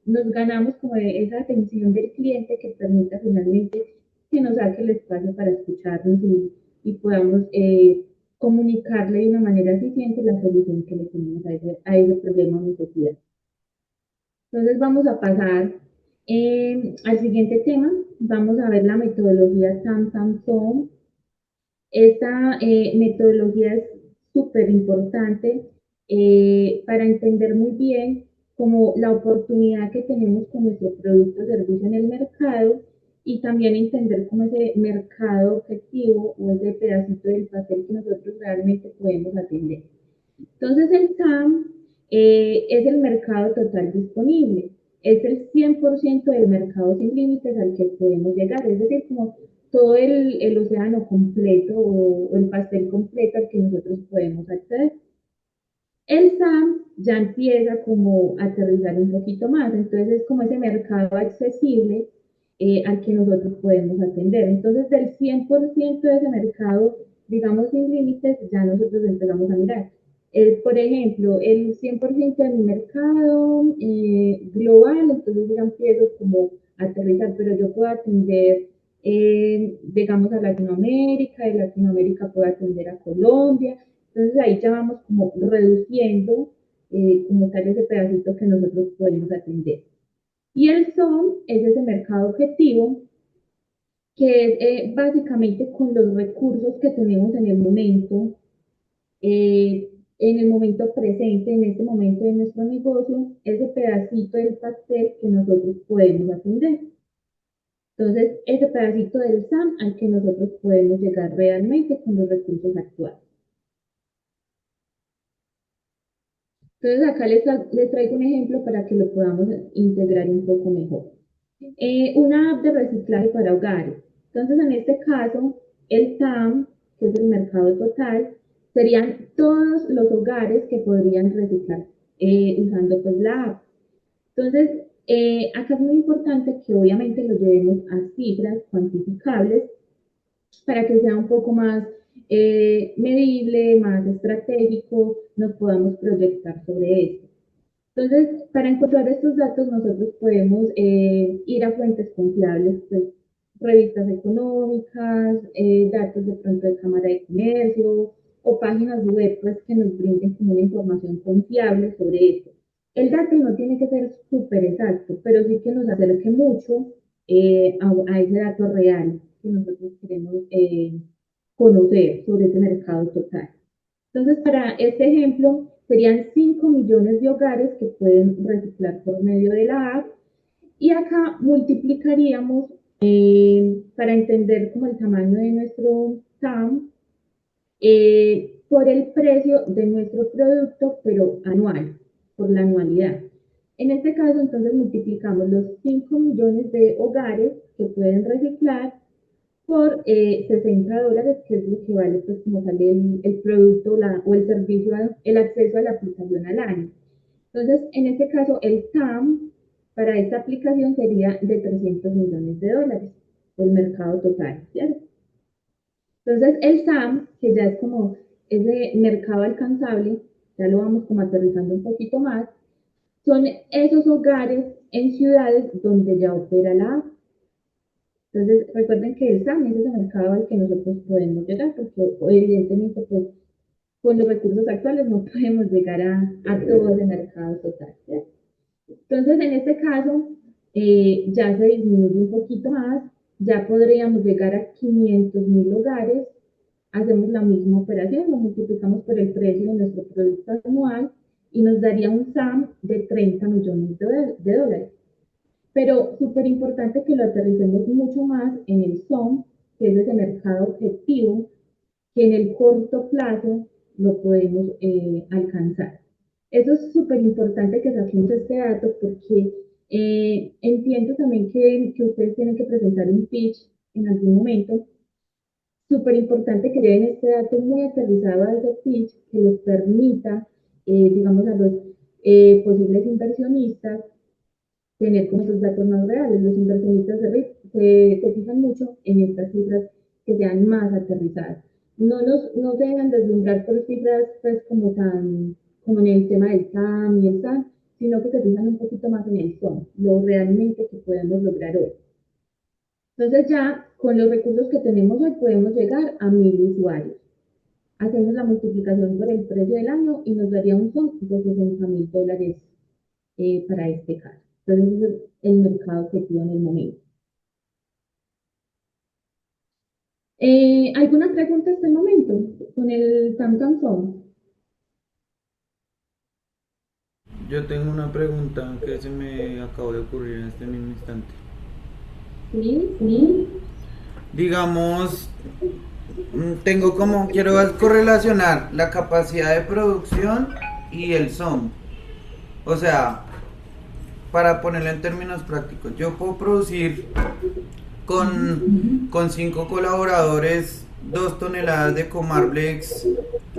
nos ganamos como esa atención del cliente que permita finalmente que nos saque el espacio para escucharnos y podamos comunicarle de una manera eficiente la solución que le tenemos a ese problema o necesidad. Entonces vamos a pasar al siguiente tema. Vamos a ver la metodología SAM-SAM-SOM. Esta metodología es súper importante para entender muy bien como la oportunidad que tenemos con nuestro producto o servicio en el mercado y también entender cómo ese mercado objetivo o ese pedacito del pastel que nosotros realmente podemos atender. Entonces el SAM es el mercado total disponible, es el 100% del mercado sin límites al que podemos llegar, es decir, como todo el océano completo o el pastel completo al que nosotros podemos acceder. El SAM ya empieza como a aterrizar un poquito más, entonces es como ese mercado accesible al que nosotros podemos atender. Entonces del 100% de ese mercado, digamos sin límites, ya nosotros empezamos a mirar. Por ejemplo, el 100% de mi mercado global, entonces ya empiezo como a aterrizar, pero yo puedo atender, digamos, a Latinoamérica, de Latinoamérica puedo atender a Colombia, entonces ahí ya vamos como reduciendo como tal ese pedacito que nosotros podemos atender. Y el SOM es ese mercado objetivo que es básicamente con los recursos que tenemos en el momento presente, en este momento de nuestro negocio, ese pedacito del pastel que nosotros podemos atender. Entonces, ese pedacito del SAM al que nosotros podemos llegar realmente con los recursos actuales. Entonces, acá les traigo un ejemplo para que lo podamos integrar un poco mejor. Una app de reciclaje para hogares. Entonces, en este caso, el TAM, que es el mercado total, serían todos los hogares que podrían reciclar usando pues la app. Entonces, acá es muy importante que obviamente lo llevemos a cifras cuantificables para que sea un poco más medible, más estratégico, nos podamos proyectar sobre esto. Entonces, para encontrar estos datos, nosotros podemos ir a fuentes confiables, pues, revistas económicas, datos de pronto de Cámara de Comercio o páginas web pues, que nos brinden como una información confiable sobre esto. El dato no tiene que ser súper exacto, pero sí que nos acerque mucho a ese dato real que nosotros queremos conocer sobre ese mercado total. Entonces, para este ejemplo, serían 5 millones de hogares que pueden reciclar por medio de la app. Y acá multiplicaríamos, para entender como el tamaño de nuestro TAM, por el precio de nuestro producto, pero anual, por la anualidad. En este caso, entonces, multiplicamos los 5 millones de hogares que pueden reciclar por $60, que es lo que vale, pues, como sale el producto o el servicio, el acceso a la aplicación al año. Entonces, en este caso, el TAM para esta aplicación sería de $300 millones, el mercado total, ¿cierto? Entonces, el SAM, que ya es como ese mercado alcanzable, ya lo vamos como aterrizando un poquito más, son esos hogares en ciudades donde ya opera la app. Entonces, recuerden que el SAM es ese mercado al que nosotros podemos llegar, porque evidentemente, pues, con los recursos actuales no podemos llegar a todo ese mercado total, ¿cierto? Entonces, en este caso, ya se disminuye un poquito más, ya podríamos llegar a 500.000 hogares, hacemos la misma operación, lo multiplicamos por el precio de nuestro producto anual y nos daría un SAM de $30 millones. Pero súper importante que lo aterricemos mucho más en el SOM, que es ese mercado objetivo, que en el corto plazo lo podemos alcanzar. Eso es súper importante que saquemos este dato porque entiendo también que ustedes tienen que presentar un pitch en algún momento. Súper importante que lleven este dato muy aterrizado a ese pitch que les permita, digamos, a los posibles inversionistas tener como esos datos más reales. Los inversionistas se fijan mucho en estas cifras que sean más aterrizadas. No se dejan deslumbrar por cifras pues como en el tema del SAM y el SAM, sino que se fijan un poquito más en el SOM, lo realmente que podemos lograr hoy. Entonces ya con los recursos que tenemos hoy podemos llegar a 1.000 usuarios. Hacemos la multiplicación por el precio del año y nos daría un SOM de $60.000 para este caso. Entonces, ese es el mercado objetivo en el momento. ¿Alguna pregunta hasta el momento con el SAM? Yo tengo una pregunta que se me acabó de ocurrir en este mismo instante. Sí. Digamos, quiero correlacionar la capacidad de producción y el SOM. O sea, para ponerlo en términos prácticos, yo puedo producir con 5 colaboradores 2 toneladas de Comarblex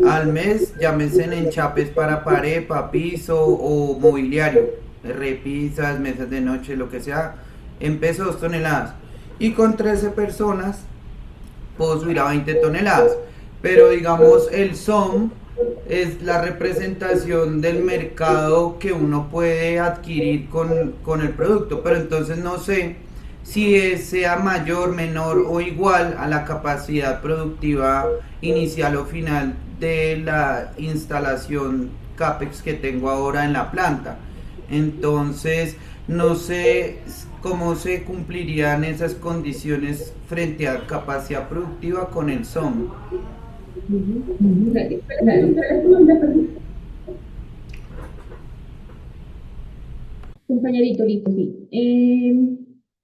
al mes, llámense en enchapes para pared, para piso o mobiliario, repisas, mesas de noche, lo que sea, en peso 2 toneladas. Y con 13 personas puedo subir a 20 toneladas. Pero digamos, el SOM es la representación del mercado que uno puede adquirir con el producto, pero entonces no sé si sea mayor, menor o igual a la capacidad productiva inicial o final de la instalación CAPEX que tengo ahora en la planta. Entonces no sé cómo se cumplirían esas condiciones frente a capacidad productiva con el SOM. Compañerito, listo, sí.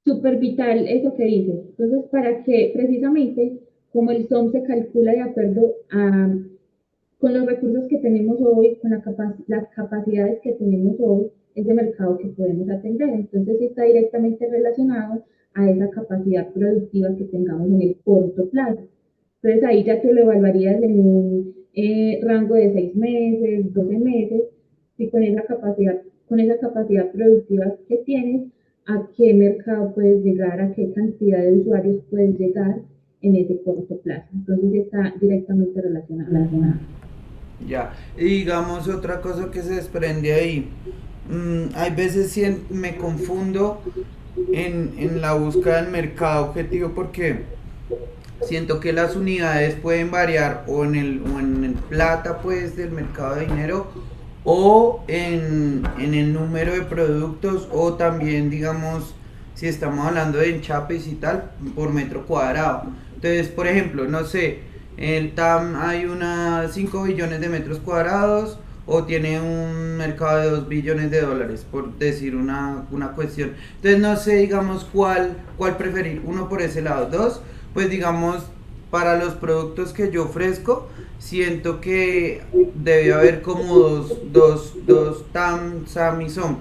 súper vital eso que dices. Entonces, para que precisamente, como el SOM se calcula de acuerdo a con los recursos que tenemos hoy, con las capacidades que tenemos hoy, ese mercado que podemos atender. Entonces, sí está directamente relacionado a esa capacidad productiva que tengamos en el corto plazo. Entonces, ahí ya tú lo evaluarías en un rango de 6 meses, 12 meses, y con esa capacidad productiva que tienes, a qué mercado puedes llegar, a qué cantidad de usuarios puedes llegar en ese corto plazo. Entonces, está directamente relacionado. Ya, y digamos otra cosa que se desprende ahí. Hay veces me confundo en la búsqueda del mercado objetivo porque siento que las unidades pueden variar o en el plata pues del mercado de dinero o en el número de productos o también digamos si estamos hablando de enchapes y tal por metro cuadrado. Entonces, por ejemplo, no sé, el TAM hay unas 5 billones de metros cuadrados o tiene un mercado de 2 billones de dólares, por decir una cuestión. Entonces no sé, digamos, cuál preferir, uno por ese lado. Dos, pues digamos, para los productos que yo ofrezco, siento que debe haber como dos TAM, SAM y SOM.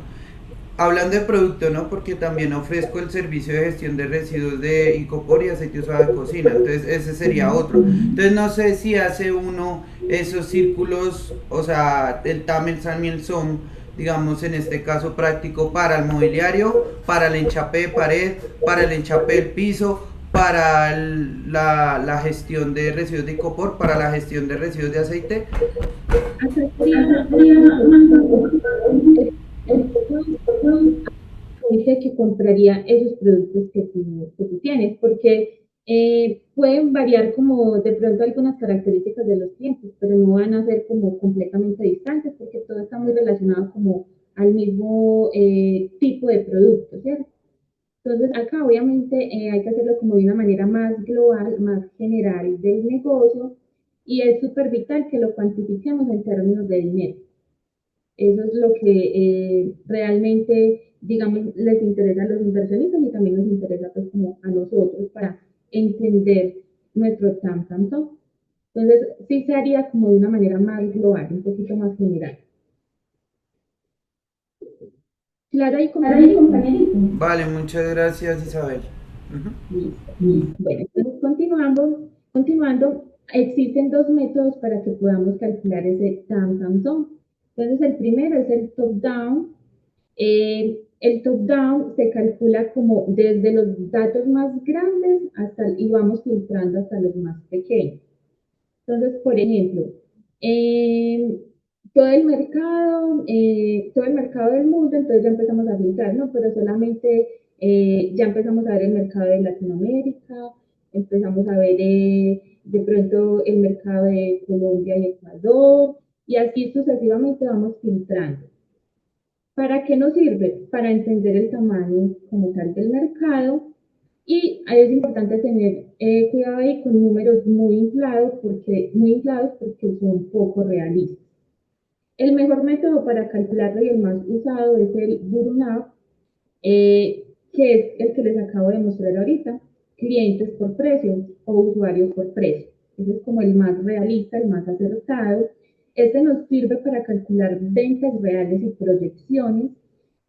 Hablando de producto, ¿no? Porque también ofrezco el servicio de gestión de residuos de Icopor y aceite usado de cocina. Entonces, ese sería otro. Entonces, no sé si hace uno esos círculos, o sea, el TAM, el SAM y el SOM, digamos, en este caso práctico para el mobiliario, para el enchape de pared, para el enchape del piso, para la gestión de residuos de Icopor, para la gestión de residuos de aceite. Dice que compraría esos productos que tú tienes, porque pueden variar como de pronto algunas características de los clientes, pero no van a ser como completamente distantes, porque todo está muy relacionado como al mismo tipo de producto, ¿cierto? Entonces, acá obviamente hay que hacerlo como de una manera más global, más general del negocio, y es súper vital que lo cuantifiquemos en términos de dinero. Eso es lo que realmente, digamos, les interesa a los inversionistas y también nos interesa pues como a nosotros para entender nuestro TAM. Entonces, sí se haría como de una manera más global, un poquito más general. Claro, y compañerito. Vale, muchas gracias, Isabel. Bueno, entonces continuando, existen dos métodos para que podamos calcular ese TAM. Entonces, el primero es el top-down. El top-down se calcula como desde los datos más grandes y vamos filtrando hasta los más pequeños. Entonces, por ejemplo, eh, todo el mercado del mundo, entonces ya empezamos a filtrar, ¿no? Pero solamente ya empezamos a ver el mercado de Latinoamérica, empezamos a ver de pronto el mercado de Colombia y Ecuador, y así sucesivamente vamos filtrando. ¿Para qué nos sirve? Para entender el tamaño como tal del mercado y ahí es importante tener cuidado ahí con números muy inflados porque son poco realistas. El mejor método para calcularlo y el más usado es el Burnout, que es el que les acabo de mostrar ahorita, clientes por precio o usuarios por precio. Ese es como el más realista, el más acertado. Este nos sirve para calcular ventas reales y proyecciones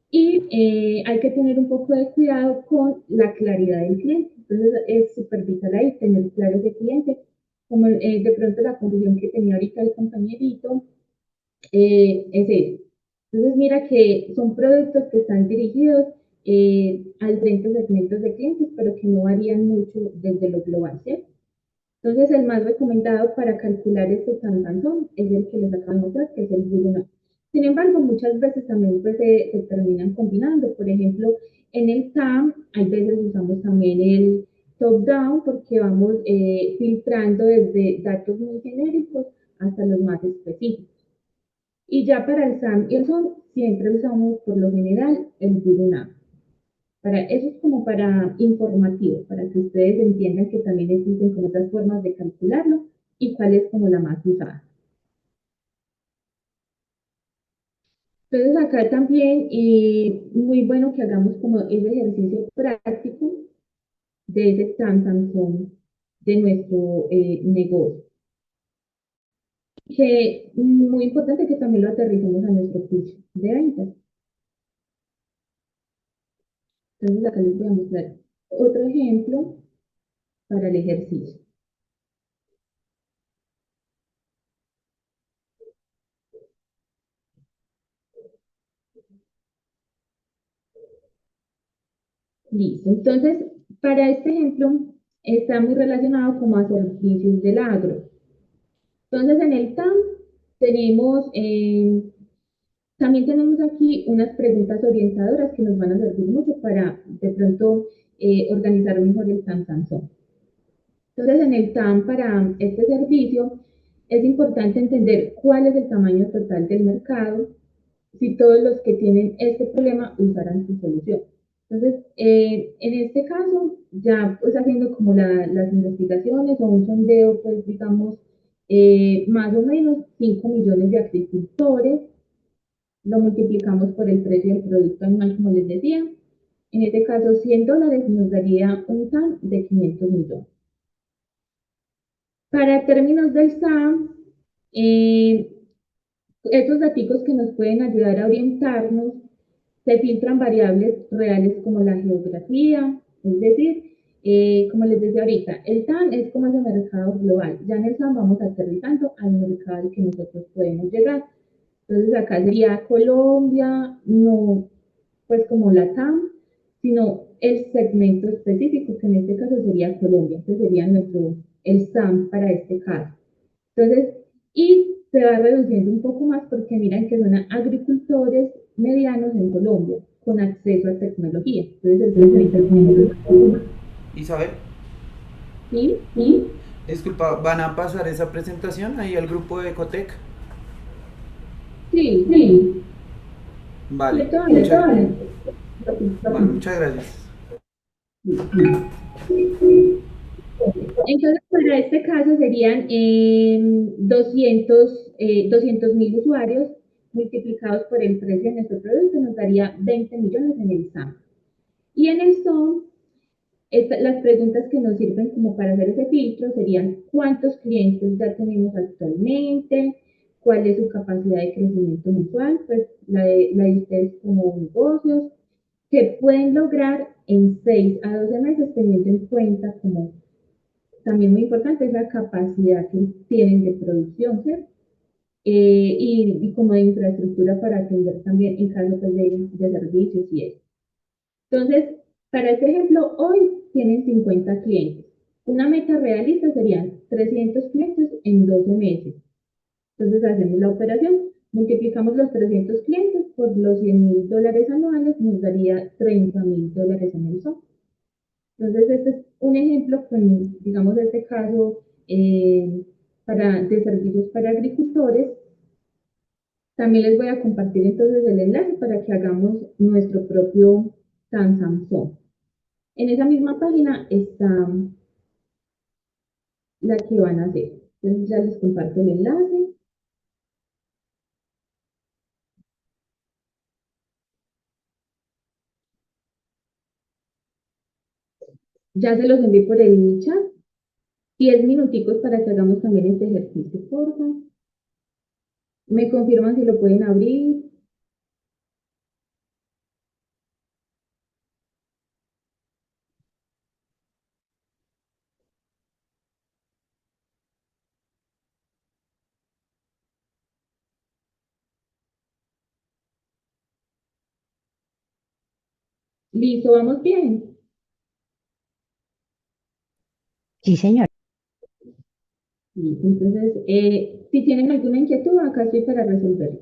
y hay que tener un poco de cuidado con la claridad del cliente. Entonces es súper vital ahí tener claro ese cliente, como de pronto la confusión que tenía ahorita el compañerito, es eso. Entonces mira que son productos que están dirigidos a diferentes segmentos de clientes, pero que no varían mucho desde lo global, ¿cierto? Entonces, el más recomendado para calcular este tantanzón es el que les acabo de mostrar, que es el Google Maps. Sin embargo, muchas veces también pues, se terminan combinando. Por ejemplo, en el TAM, hay veces usamos también el top-down porque vamos filtrando desde datos muy genéricos hasta los más específicos. Y ya para el SAM y el SOM, siempre usamos por lo general el Google Maps. Eso es como para informativo, para que ustedes entiendan que también existen como otras formas de calcularlo y cuál es como la más usada. Entonces acá también muy bueno que hagamos como ese ejercicio práctico de ese Tantanson de nuestro negocio. Que muy importante que también lo aterricemos a nuestro pitch de ventas. Entonces acá les voy a mostrar otro ejemplo para el ejercicio. Listo. Entonces, para este ejemplo, está muy relacionado como a servicios del agro. Entonces, en el TAM tenemos, también tenemos aquí unas preguntas orientadoras que nos van a servir mucho para de pronto organizar mejor el TAM Sansón. Entonces, en el TAM para este servicio es importante entender cuál es el tamaño total del mercado, si todos los que tienen este problema usaran su solución. Entonces, en este caso, ya pues haciendo como las investigaciones o un sondeo, pues digamos, más o menos 5 millones de agricultores, lo multiplicamos por el precio del producto anual, como les decía. En este caso, $100 nos daría un TAM de 500 millones. Para términos del SAM, estos datos que nos pueden ayudar a orientarnos, se filtran variables reales como la geografía, es decir, como les decía ahorita, el TAM es como ese mercado global. Ya en el SAM vamos aterrizando al mercado al que nosotros podemos llegar. Entonces acá sería Colombia, no pues como la TAM, sino el segmento específico, que en este caso sería Colombia. Este sería el SAM para este caso. Entonces, y se va reduciendo un poco más porque miran que son agricultores medianos en Colombia con acceso a tecnología. Entonces, el segmento es un poco más. Isabel, ¿Sí? ¿Sí? disculpa, ¿van a pasar esa presentación ahí al grupo de Ecotec? Sí, sí. Vale, ¿Cierto? muchas, Vale. bueno, muchas gracias. Entonces, para este caso serían 200.000 usuarios multiplicados por el precio de nuestro producto, nos daría 20 millones en el SAM. Y en el SOM, las preguntas que nos sirven como para hacer ese filtro serían cuántos clientes ya tenemos actualmente, cuál es su capacidad de crecimiento mensual, pues la de ustedes como negocios, que pueden lograr en 6 a 12 meses teniendo en cuenta como también muy importante es la capacidad que tienen de producción, ¿cierto? Y como de infraestructura para atender también en caso pues, de servicios y eso. Entonces, para este ejemplo, hoy tienen 50 clientes. Una meta realista serían 300 clientes en 12 meses. Entonces, hacemos la operación, multiplicamos los 300 clientes por los $100.000 anuales, nos daría $30.000 en el SOM. Entonces, este es un ejemplo con, digamos, este caso de servicios para agricultores. También les voy a compartir entonces el enlace para que hagamos nuestro propio Samsung. En esa misma página está la que van a hacer. Entonces ya les comparto el enlace. Ya se los envié por el chat. 10 minuticos para que hagamos también este ejercicio, por favor. Me confirman si lo pueden abrir. Listo, vamos bien. Sí, señor. Listo, entonces, si tienen alguna inquietud, acá estoy para resolver.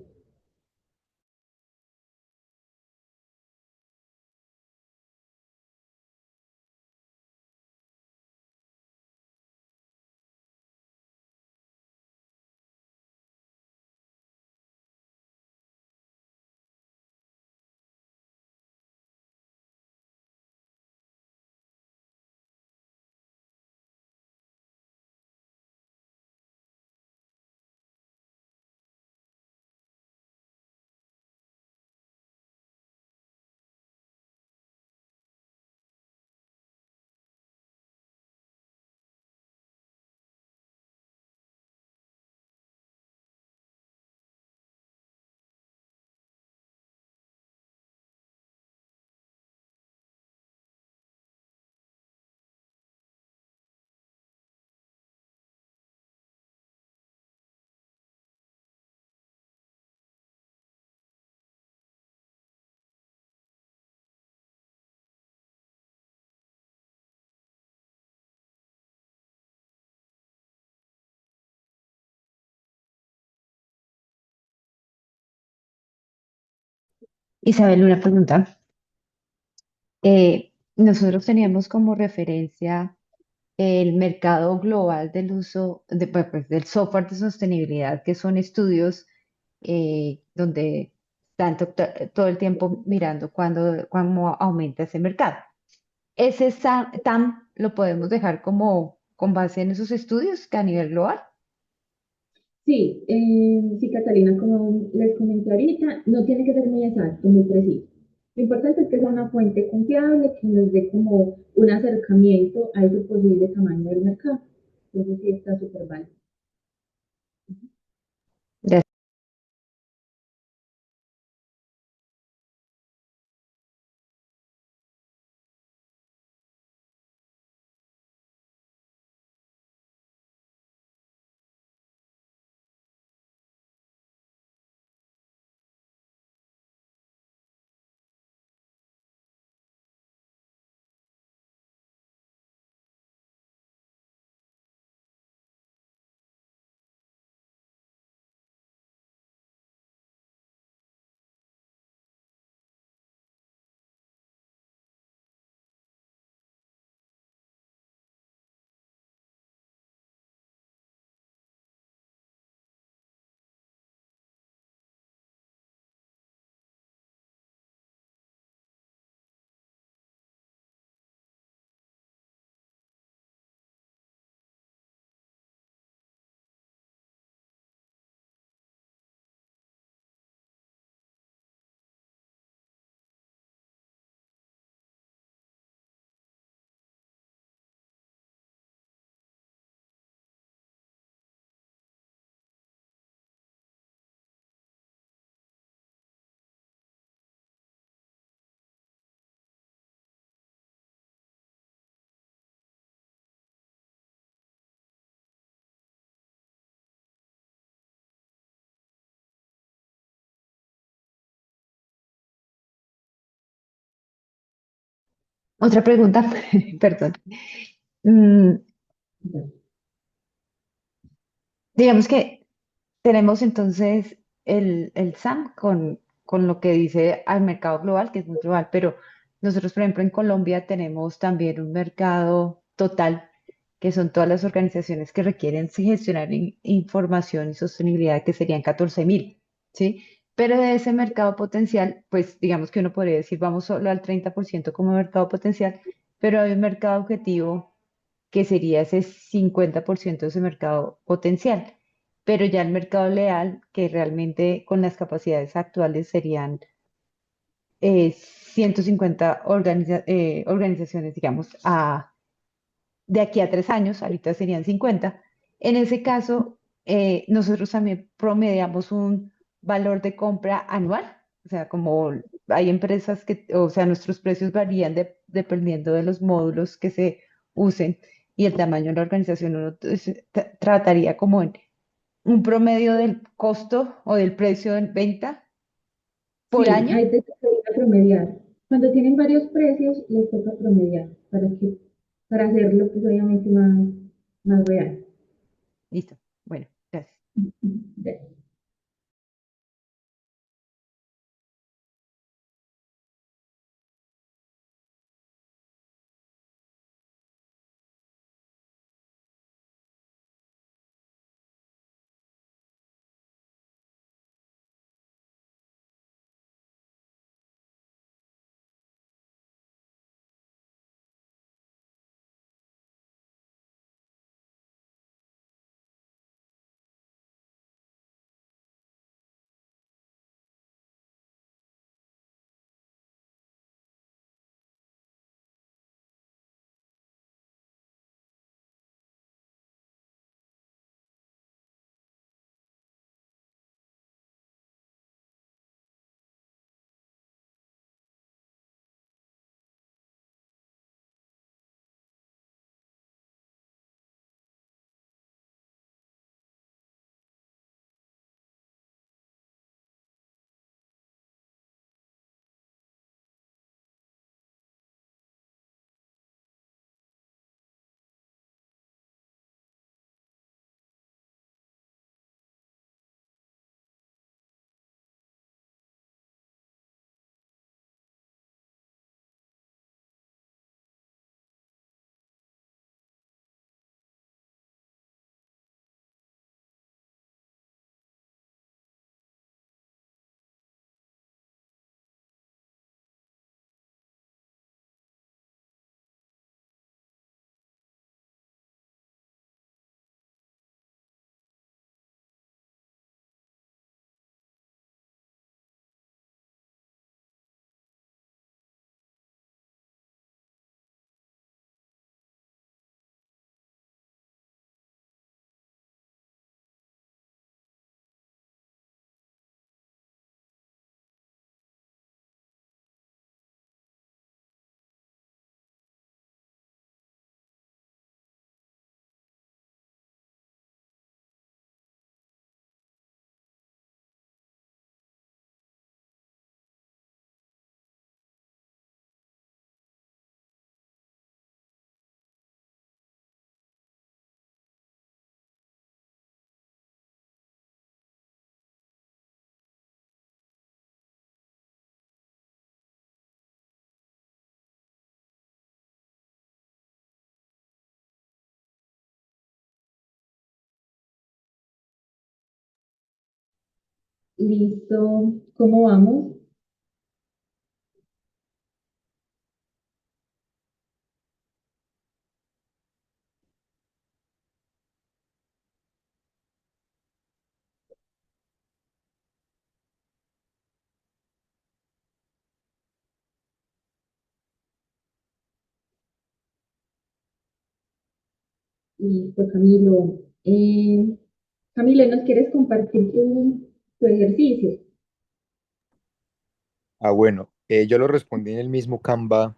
Isabel, una pregunta. Nosotros teníamos como referencia el mercado global del uso pues, del software de sostenibilidad, que son estudios donde están todo el tiempo mirando cuándo aumenta ese mercado. Ese TAM lo podemos dejar como con base en esos estudios que a nivel global. Sí, sí, Catalina, como les comenté ahorita, no tiene que ser muy exacto, muy preciso. Lo importante es que sea una fuente confiable que nos dé como un acercamiento a ese posible tamaño del mercado. Entonces sí está súper válido. Gracias. Otra pregunta, perdón. Mm, digamos que tenemos entonces el SAM con lo que dice al mercado global, que es muy global, pero nosotros, por ejemplo, en Colombia tenemos también un mercado total, que son todas las organizaciones que requieren gestionar información y sostenibilidad, que serían 14.000, ¿sí? Pero de ese mercado potencial, pues digamos que uno podría decir, vamos solo al 30% como mercado potencial, pero hay un mercado objetivo que sería ese 50% de ese mercado potencial. Pero ya el mercado leal, que realmente con las capacidades actuales serían 150 organizaciones, digamos, de aquí a 3 años, ahorita serían 50. En ese caso, nosotros también promediamos un valor de compra anual, o sea, como hay empresas que, o sea, nuestros precios varían dependiendo de los módulos que se usen y el tamaño de la organización, uno trataría como en un promedio del costo o del precio de venta por Sí, año. hay que promediar. Cuando tienen varios precios, les toca promediar para hacerlo pues obviamente más real. Listo. Bueno, gracias. Listo, ¿cómo vamos? Listo, Camilo. Camilo, ¿nos quieres compartir tu ejercicio? Ah, bueno, yo lo respondí en el mismo Canva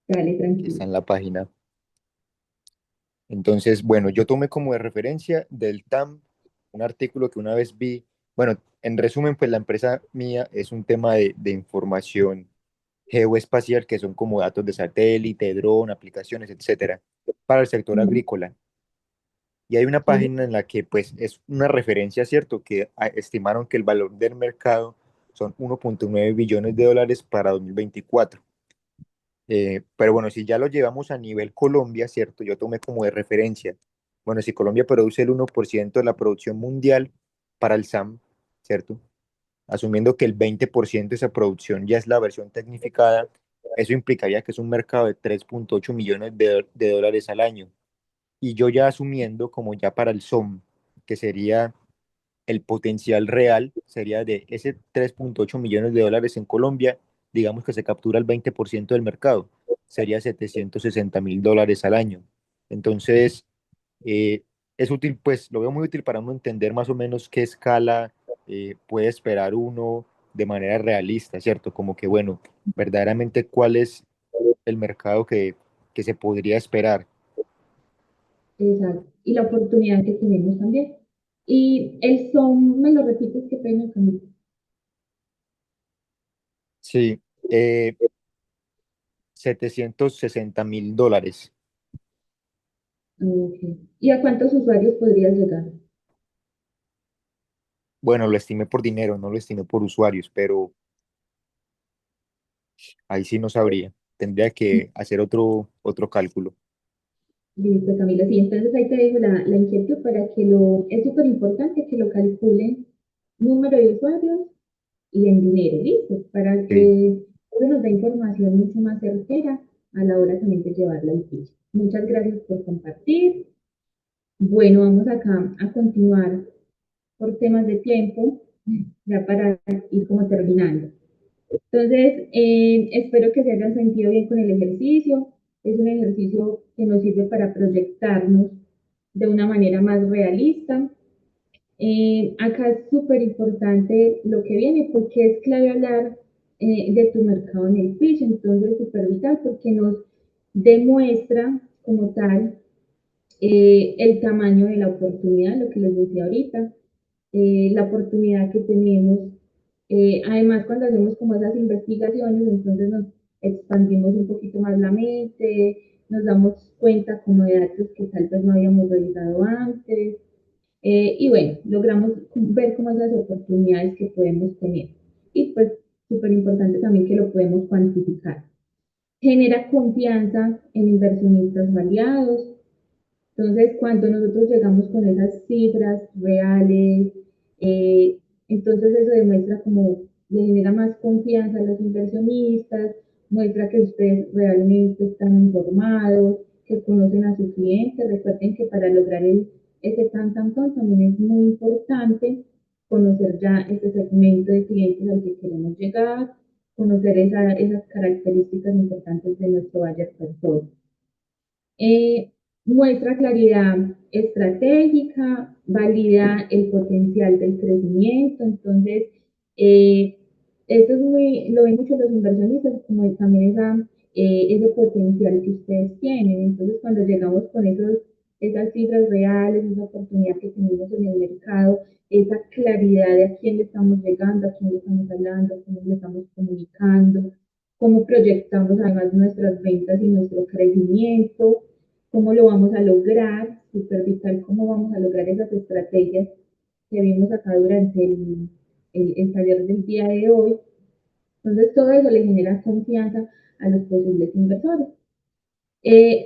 Dale, que está tranquilo. en la página. Entonces, bueno, yo tomé como de referencia del TAM un artículo que una vez vi. Bueno, en resumen, pues la empresa mía es un tema de información geoespacial, que son como datos de satélite, dron, aplicaciones, etcétera, para el sector Ujú. agrícola. Y hay una Sí, página en la que pues es una referencia, ¿cierto? Que estimaron que el valor del mercado son 1.9 billones de dólares para 2024. Pero bueno, si ya lo llevamos a nivel Colombia, ¿cierto? Yo tomé como de referencia. Bueno, si Colombia produce el 1% de la producción mundial para el SAM, ¿cierto? Asumiendo que el 20% de esa producción ya es la versión tecnificada, eso implicaría que es un mercado de 3.8 millones de dólares al año. Y yo ya asumiendo como ya para el SOM, que sería el potencial real, sería de ese 3.8 millones de dólares en Colombia, digamos que se captura el 20% del mercado, sería 760.000 dólares al año. Entonces, es útil, pues lo veo muy útil para uno entender más o menos qué escala puede esperar uno de manera realista, ¿cierto? Como que, bueno, verdaderamente cuál es el mercado que se podría esperar. exacto. Y la oportunidad que tenemos también. Y el son, ¿me lo repites? Qué pena, Camilo. Sí, 760.000 dólares. Ok. ¿Y a cuántos usuarios podrías llegar? Bueno, lo estimé por dinero, no lo estimé por usuarios, pero ahí sí no sabría. Tendría que hacer otro cálculo. Listo, Camilo. Sí, entonces ahí te dejo la inquietud para que es súper importante que lo calculen número de usuarios y en dinero, ¿listo? Para Sí. que eso nos dé información mucho más certera a la hora también de llevarla al pitch. Muchas gracias por compartir. Bueno, vamos acá a continuar por temas de tiempo, ya para ir como terminando. Entonces, espero que se hayan sentido bien con el ejercicio. Es un ejercicio que nos sirve para proyectarnos de una manera más realista. Acá es súper importante lo que viene porque es clave hablar de tu mercado en el pitch, entonces súper vital porque nos demuestra como tal el tamaño de la oportunidad, lo que les decía ahorita, la oportunidad que tenemos. Además, cuando hacemos como esas investigaciones, entonces nos expandimos un poquito más la mente, nos damos cuenta como de datos que tal vez no habíamos revisado antes. Y bueno, logramos ver como esas oportunidades que podemos tener. Y pues súper importante también que lo podemos cuantificar. Genera confianza en inversionistas aliados. Entonces, cuando nosotros llegamos con esas cifras reales, eh, entonces eso demuestra como le genera más confianza a los inversionistas, muestra que ustedes realmente están informados, que conocen a su cliente. Recuerden que para lograr ese tan también es muy importante conocer ya ese segmento de clientes al que queremos llegar, conocer esas características importantes de nuestro buyer persona. Eh, Muestra claridad estratégica, valida el potencial del crecimiento. Entonces, eh, eso es lo ven mucho los inversionistas, como también ese potencial que ustedes tienen. Entonces, cuando llegamos con esas cifras reales, esa oportunidad que tenemos en el mercado, esa claridad de a quién le estamos llegando, a quién le estamos hablando, cómo le estamos comunicando, cómo proyectamos además nuestras ventas y nuestro crecimiento, cómo lo vamos a lograr, súper vital, cómo vamos a lograr esas estrategias que vimos acá durante el taller del día de hoy. Entonces, todo eso le genera confianza a los posibles inversores.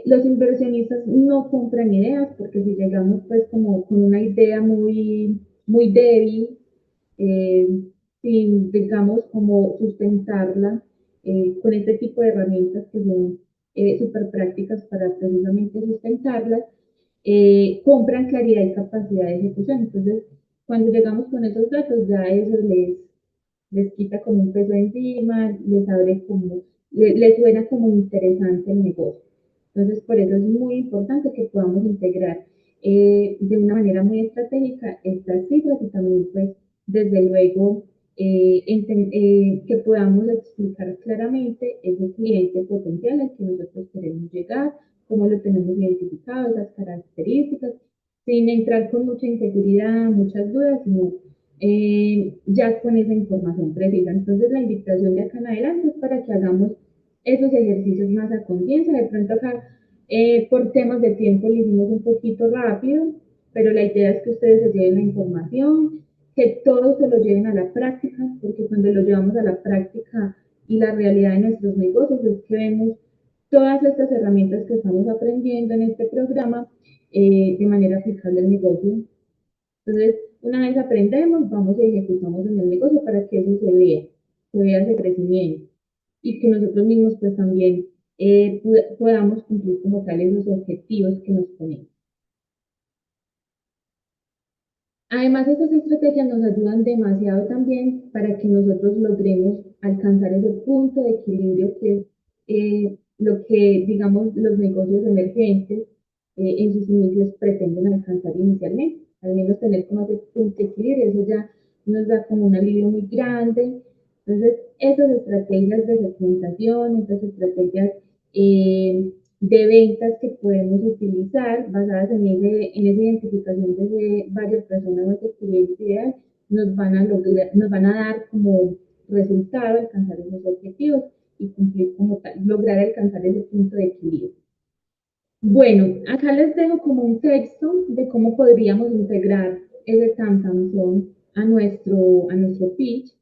Los inversionistas no compran ideas porque si llegamos pues como con una idea muy muy débil, eh, sin, digamos, como sustentarla con este tipo de herramientas que son súper prácticas para precisamente sustentarlas, compran claridad y capacidad de ejecución. Entonces, cuando llegamos con esos datos, ya eso les quita como un peso encima, les abre como, les suena como interesante el negocio. Entonces, por eso es muy importante que podamos integrar de una manera muy estratégica estas cifras y también, pues, desde luego, que podamos explicar claramente ese cliente potencial al que nosotros queremos llegar, cómo lo tenemos identificado, esas características, sin entrar con mucha inseguridad, muchas dudas, sino ya con esa información precisa. Entonces, la invitación de acá en adelante es para que hagamos esos ejercicios más a conciencia. De pronto acá, por temas de tiempo, lo hicimos un poquito rápido, pero la idea es que ustedes se lleven la información, que todos se lo lleven a la práctica, porque cuando lo llevamos a la práctica y la realidad de nuestros negocios es que vemos todas estas herramientas que estamos aprendiendo en este programa de manera aplicable al negocio. Entonces, una vez aprendemos, vamos y ejecutamos en el negocio para que eso se vea ese crecimiento y que nosotros mismos pues también podamos cumplir como tal esos objetivos que nos ponemos. Además, estas estrategias nos ayudan demasiado también para que nosotros logremos alcanzar ese punto de equilibrio que es lo que, digamos, los negocios emergentes en sus inicios pretenden alcanzar inicialmente. Al menos tener como ese punto de equilibrio, eso ya nos da como un alivio muy grande. Entonces, esas estrategias de segmentación, esas estrategias de ventas que podemos utilizar basadas en esa identificación de varias personas o ese cliente ideal, nos van a dar como resultado alcanzar esos objetivos y cumplir como tal, lograr alcanzar ese punto de equilibrio. Bueno, acá les dejo como un texto de cómo podríamos integrar ese Samsung a nuestro pitch.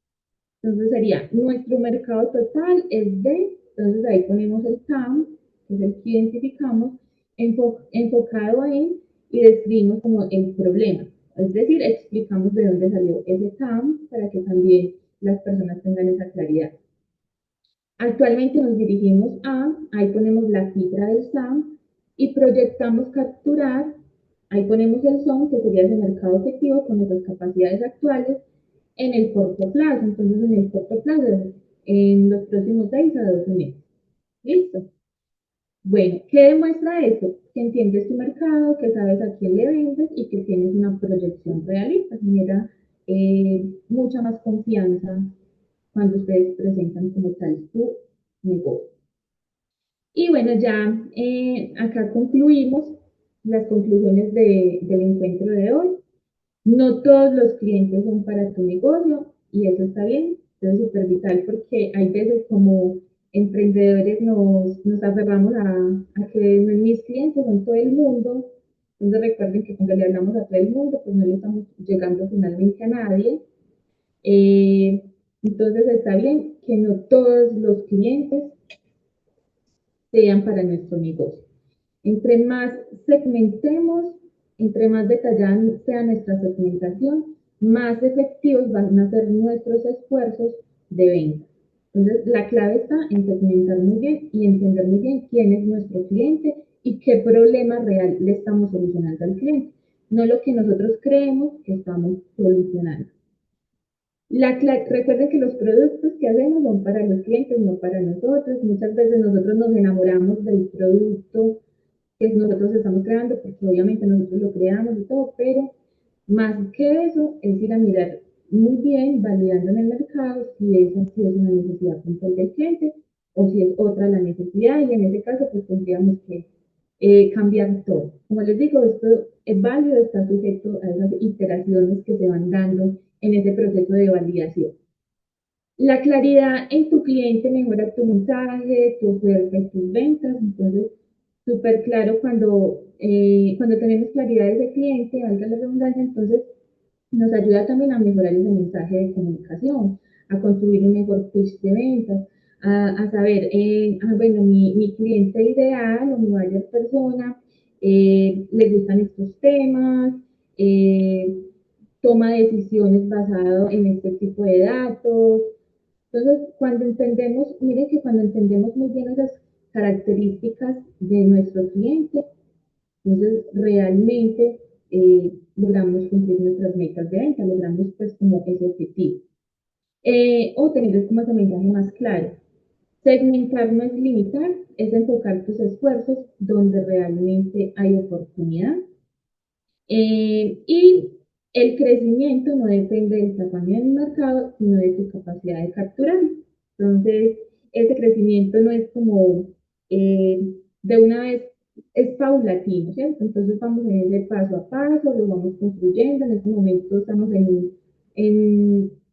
Entonces sería, nuestro mercado total es de, entonces ahí ponemos el TAM, que es el que identificamos, enfocado en y describimos como el problema. Es decir, explicamos de dónde salió ese TAM para que también las personas tengan esa claridad. Actualmente nos dirigimos a, ahí ponemos la cifra del SAM y proyectamos capturar, ahí ponemos el SOM, que sería ese mercado efectivo con nuestras capacidades actuales en el corto plazo. Entonces, en el corto plazo, en los próximos 6 a 12 meses. ¿Listo? Bueno, ¿qué demuestra eso? Que entiendes tu mercado, que sabes a quién le vendes y que tienes una proyección realista. Genera mucha más confianza cuando ustedes presentan como tal su negocio. Y bueno, ya acá concluimos las conclusiones del encuentro de hoy. No todos los clientes son para tu negocio y eso está bien, eso es súper vital porque hay veces como emprendedores nos aferramos a que mis clientes son todo el mundo. Entonces recuerden que cuando le hablamos a todo el mundo, pues no le estamos llegando finalmente a nadie. Entonces está bien que no todos los clientes sean para nuestro negocio. Entre más segmentemos, entre más detallada sea nuestra segmentación, más efectivos van a ser nuestros esfuerzos de venta. Entonces, la clave está en segmentar muy bien y entender muy bien quién es nuestro cliente y qué problema real le estamos solucionando al cliente, no lo que nosotros creemos que estamos solucionando. Recuerden que los productos que hacemos son para los clientes, no para nosotros. Muchas veces nosotros nos enamoramos del producto que nosotros estamos creando, porque obviamente nosotros lo creamos y todo, pero más que eso es ir a mirar muy bien, validando en el mercado si esa sí es una necesidad puntual del cliente o si es otra la necesidad, y en ese caso pues tendríamos que cambiar todo. Como les digo, esto es válido, está sujeto a esas iteraciones que se van dando en ese proceso de validación. La claridad en tu cliente mejora tu mensaje, tu oferta y tus ventas. Entonces, súper claro cuando tenemos claridad de ese cliente, valga la redundancia, entonces nos ayuda también a mejorar ese mensaje de comunicación, a construir un mejor pitch de ventas, a saber, bueno, mi cliente ideal o mi buyer persona le gustan estos temas, toma decisiones basado en este tipo de datos. Entonces, cuando entendemos, miren que cuando entendemos muy bien esas características de nuestro cliente, entonces realmente logramos cumplir nuestras metas de venta, logramos pues como ese objetivo. O tener como ese mensaje más claro. Segmentar no es limitar, es enfocar tus esfuerzos donde realmente hay oportunidad. Y el crecimiento no depende del tamaño del mercado, sino de tu capacidad de capturar. Entonces, ese crecimiento no es como de una vez, es paulatino, ¿cierto? Entonces vamos en ese paso a paso, lo vamos construyendo. En este momento estamos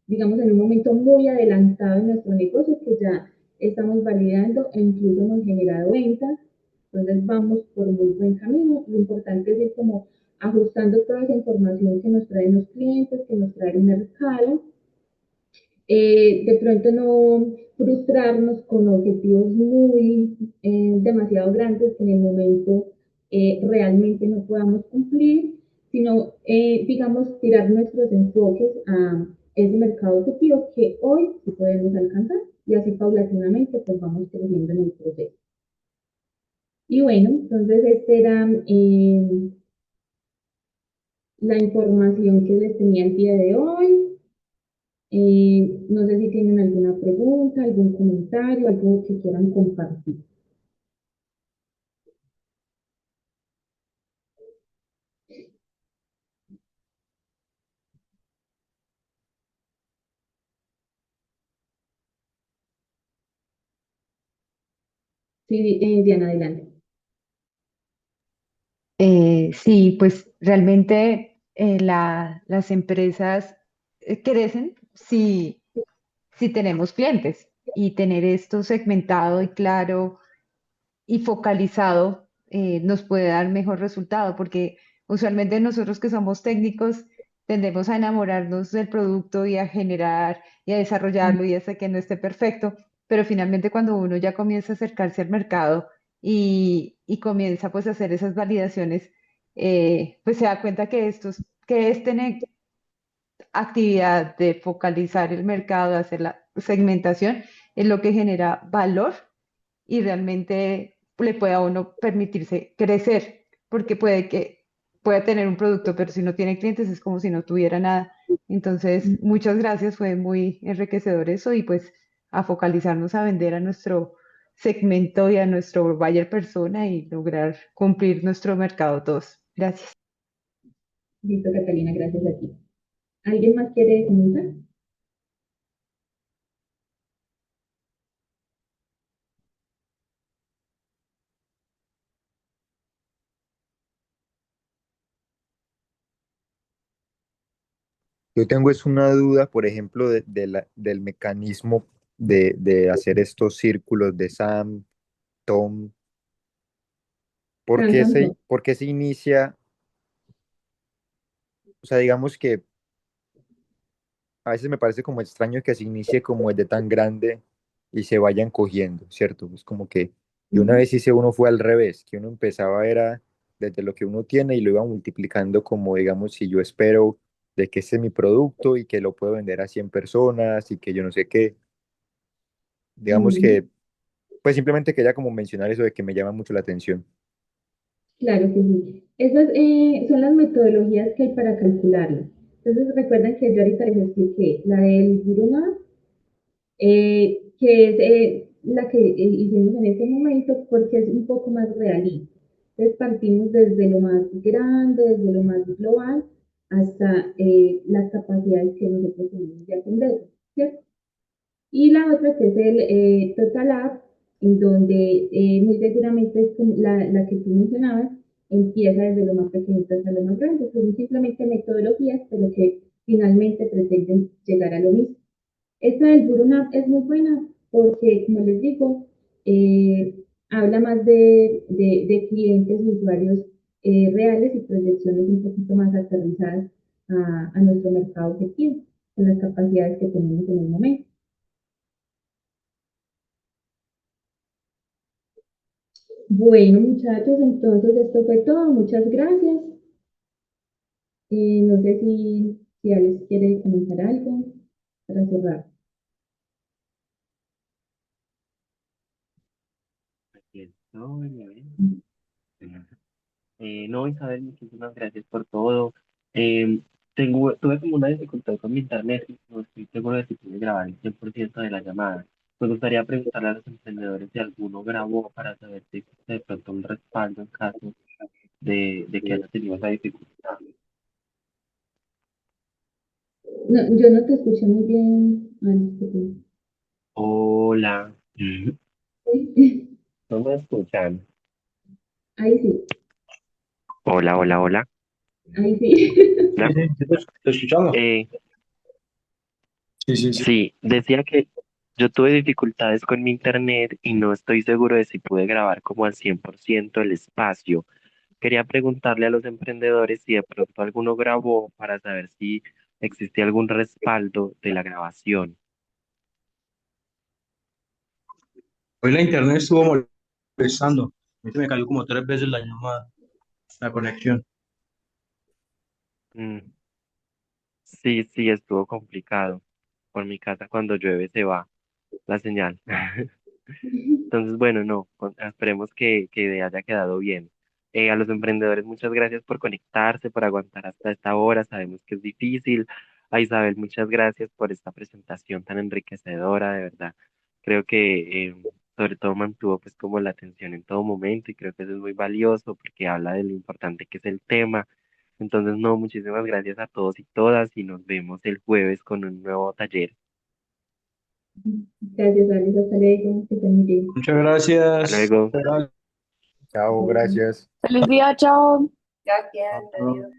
digamos, en un momento muy adelantado en nuestro negocio que ya estamos validando e incluso hemos generado ventas. Entonces vamos por muy buen camino. Lo importante es ir como ajustando toda esa información que nos traen los clientes, que nos trae el mercado. De pronto no frustrarnos con objetivos muy demasiado grandes que en el momento realmente no podamos cumplir, sino, digamos, tirar nuestros enfoques a ese mercado objetivo que hoy sí podemos alcanzar y así paulatinamente pues vamos creciendo en el proceso. Y bueno, entonces este era la información que les tenía el día de hoy. No sé si tienen alguna pregunta, algún comentario, algo que quieran compartir. Sí, Diana, adelante. Sí, pues realmente las empresas crecen si tenemos clientes y tener esto segmentado y claro y focalizado nos puede dar mejor resultado, porque usualmente nosotros que somos técnicos tendemos a enamorarnos del producto y a generar y a desarrollarlo y hasta que no esté perfecto, pero finalmente cuando uno ya comienza a acercarse al mercado y comienza pues a hacer esas validaciones, pues se da cuenta que que es tener actividad de focalizar el mercado, de hacer la segmentación, es lo que genera valor y realmente le puede a uno permitirse crecer, porque pueda tener un producto, pero si no tiene clientes es como si no tuviera nada. Entonces, muchas gracias, fue muy enriquecedor eso y pues a focalizarnos a vender a nuestro segmento y a nuestro buyer persona y lograr cumplir nuestro mercado todos. Gracias. Listo, Catalina, gracias a ti. ¿Alguien más quiere comentar? Yo tengo es una duda, por ejemplo, del mecanismo de hacer estos círculos de Sam, Tom. Cantando. ¿Por qué se inicia? O sea, digamos que a veces me parece como extraño que se inicie como desde tan grande y se vayan cogiendo, ¿cierto? Es como que yo una vez hice uno fue al revés, que uno empezaba era desde lo que uno tiene y lo iba multiplicando como, digamos, si yo espero de que este es mi producto y que lo puedo vender a 100 personas y que yo no sé qué, digamos Ujú. que, pues simplemente quería como mencionar eso de que me llama mucho la atención. Claro que sí. Esas son las metodologías que hay para calcularlo. Entonces recuerden que yo ahorita les expliqué la del Burnout, que es la que hicimos en este momento porque es un poco más realista. Entonces partimos desde lo más grande, desde lo más global, hasta las capacidades que nosotros tenemos de atender, ¿cierto? Y la otra que es el Total App, en donde muy seguramente es como la que tú mencionabas, empieza desde lo más pequeñito hasta lo más grande. Son simplemente metodologías, pero que finalmente pretenden llegar a lo mismo. Esta del Burnout es muy buena porque, como les digo, habla más de clientes y usuarios reales y proyecciones un poquito más aterrizadas a nuestro mercado objetivo, con las capacidades que tenemos en el momento. Bueno, muchachos, entonces esto fue todo. Muchas gracias. No sé si si Alex quiere comentar algo para cerrar. Aquí estoy, a ver. No, Isabel, muchísimas gracias por todo. Eh, tuve como una dificultad con mi internet, no estoy seguro de si pude grabar el 100% de la llamada. Me gustaría preguntarle a los emprendedores si alguno grabó para saber si existe de pronto un respaldo en caso de que haya tenido esa dificultad. No, yo no te escuché muy bien, Alex. Hola, Sí. ¿no me escuchan? Ahí sí, Hola, hola, hola. ahí sí. Hola. Sí, sí, te escuchamos. Sí, sí, sí. Sí, decía que yo tuve dificultades con mi internet y no estoy seguro de si pude grabar como al 100% el espacio. Quería preguntarle a los emprendedores si de pronto alguno grabó para saber si existe algún respaldo de la grabación. Hoy la internet estuvo molestando. A mí se me cayó como 3 veces la llamada, la conexión. Mm, sí, sí, estuvo complicado. Por mi casa cuando llueve se va la señal. Entonces, bueno, no, esperemos que haya quedado bien. A los emprendedores, muchas gracias por conectarse, por aguantar hasta esta hora. Sabemos que es difícil. A Isabel, muchas gracias por esta presentación tan enriquecedora, de verdad. Creo que sobre todo mantuvo pues como la atención en todo momento y creo que eso es muy valioso porque habla de lo importante que es el tema. Entonces, no, muchísimas gracias a todos y todas y nos vemos el jueves con un nuevo taller. Gracias, Alex. Hasta luego. Que estén muy bien. Muchas Hasta gracias. luego. Chao, gracias. Feliz día, chao. Chao.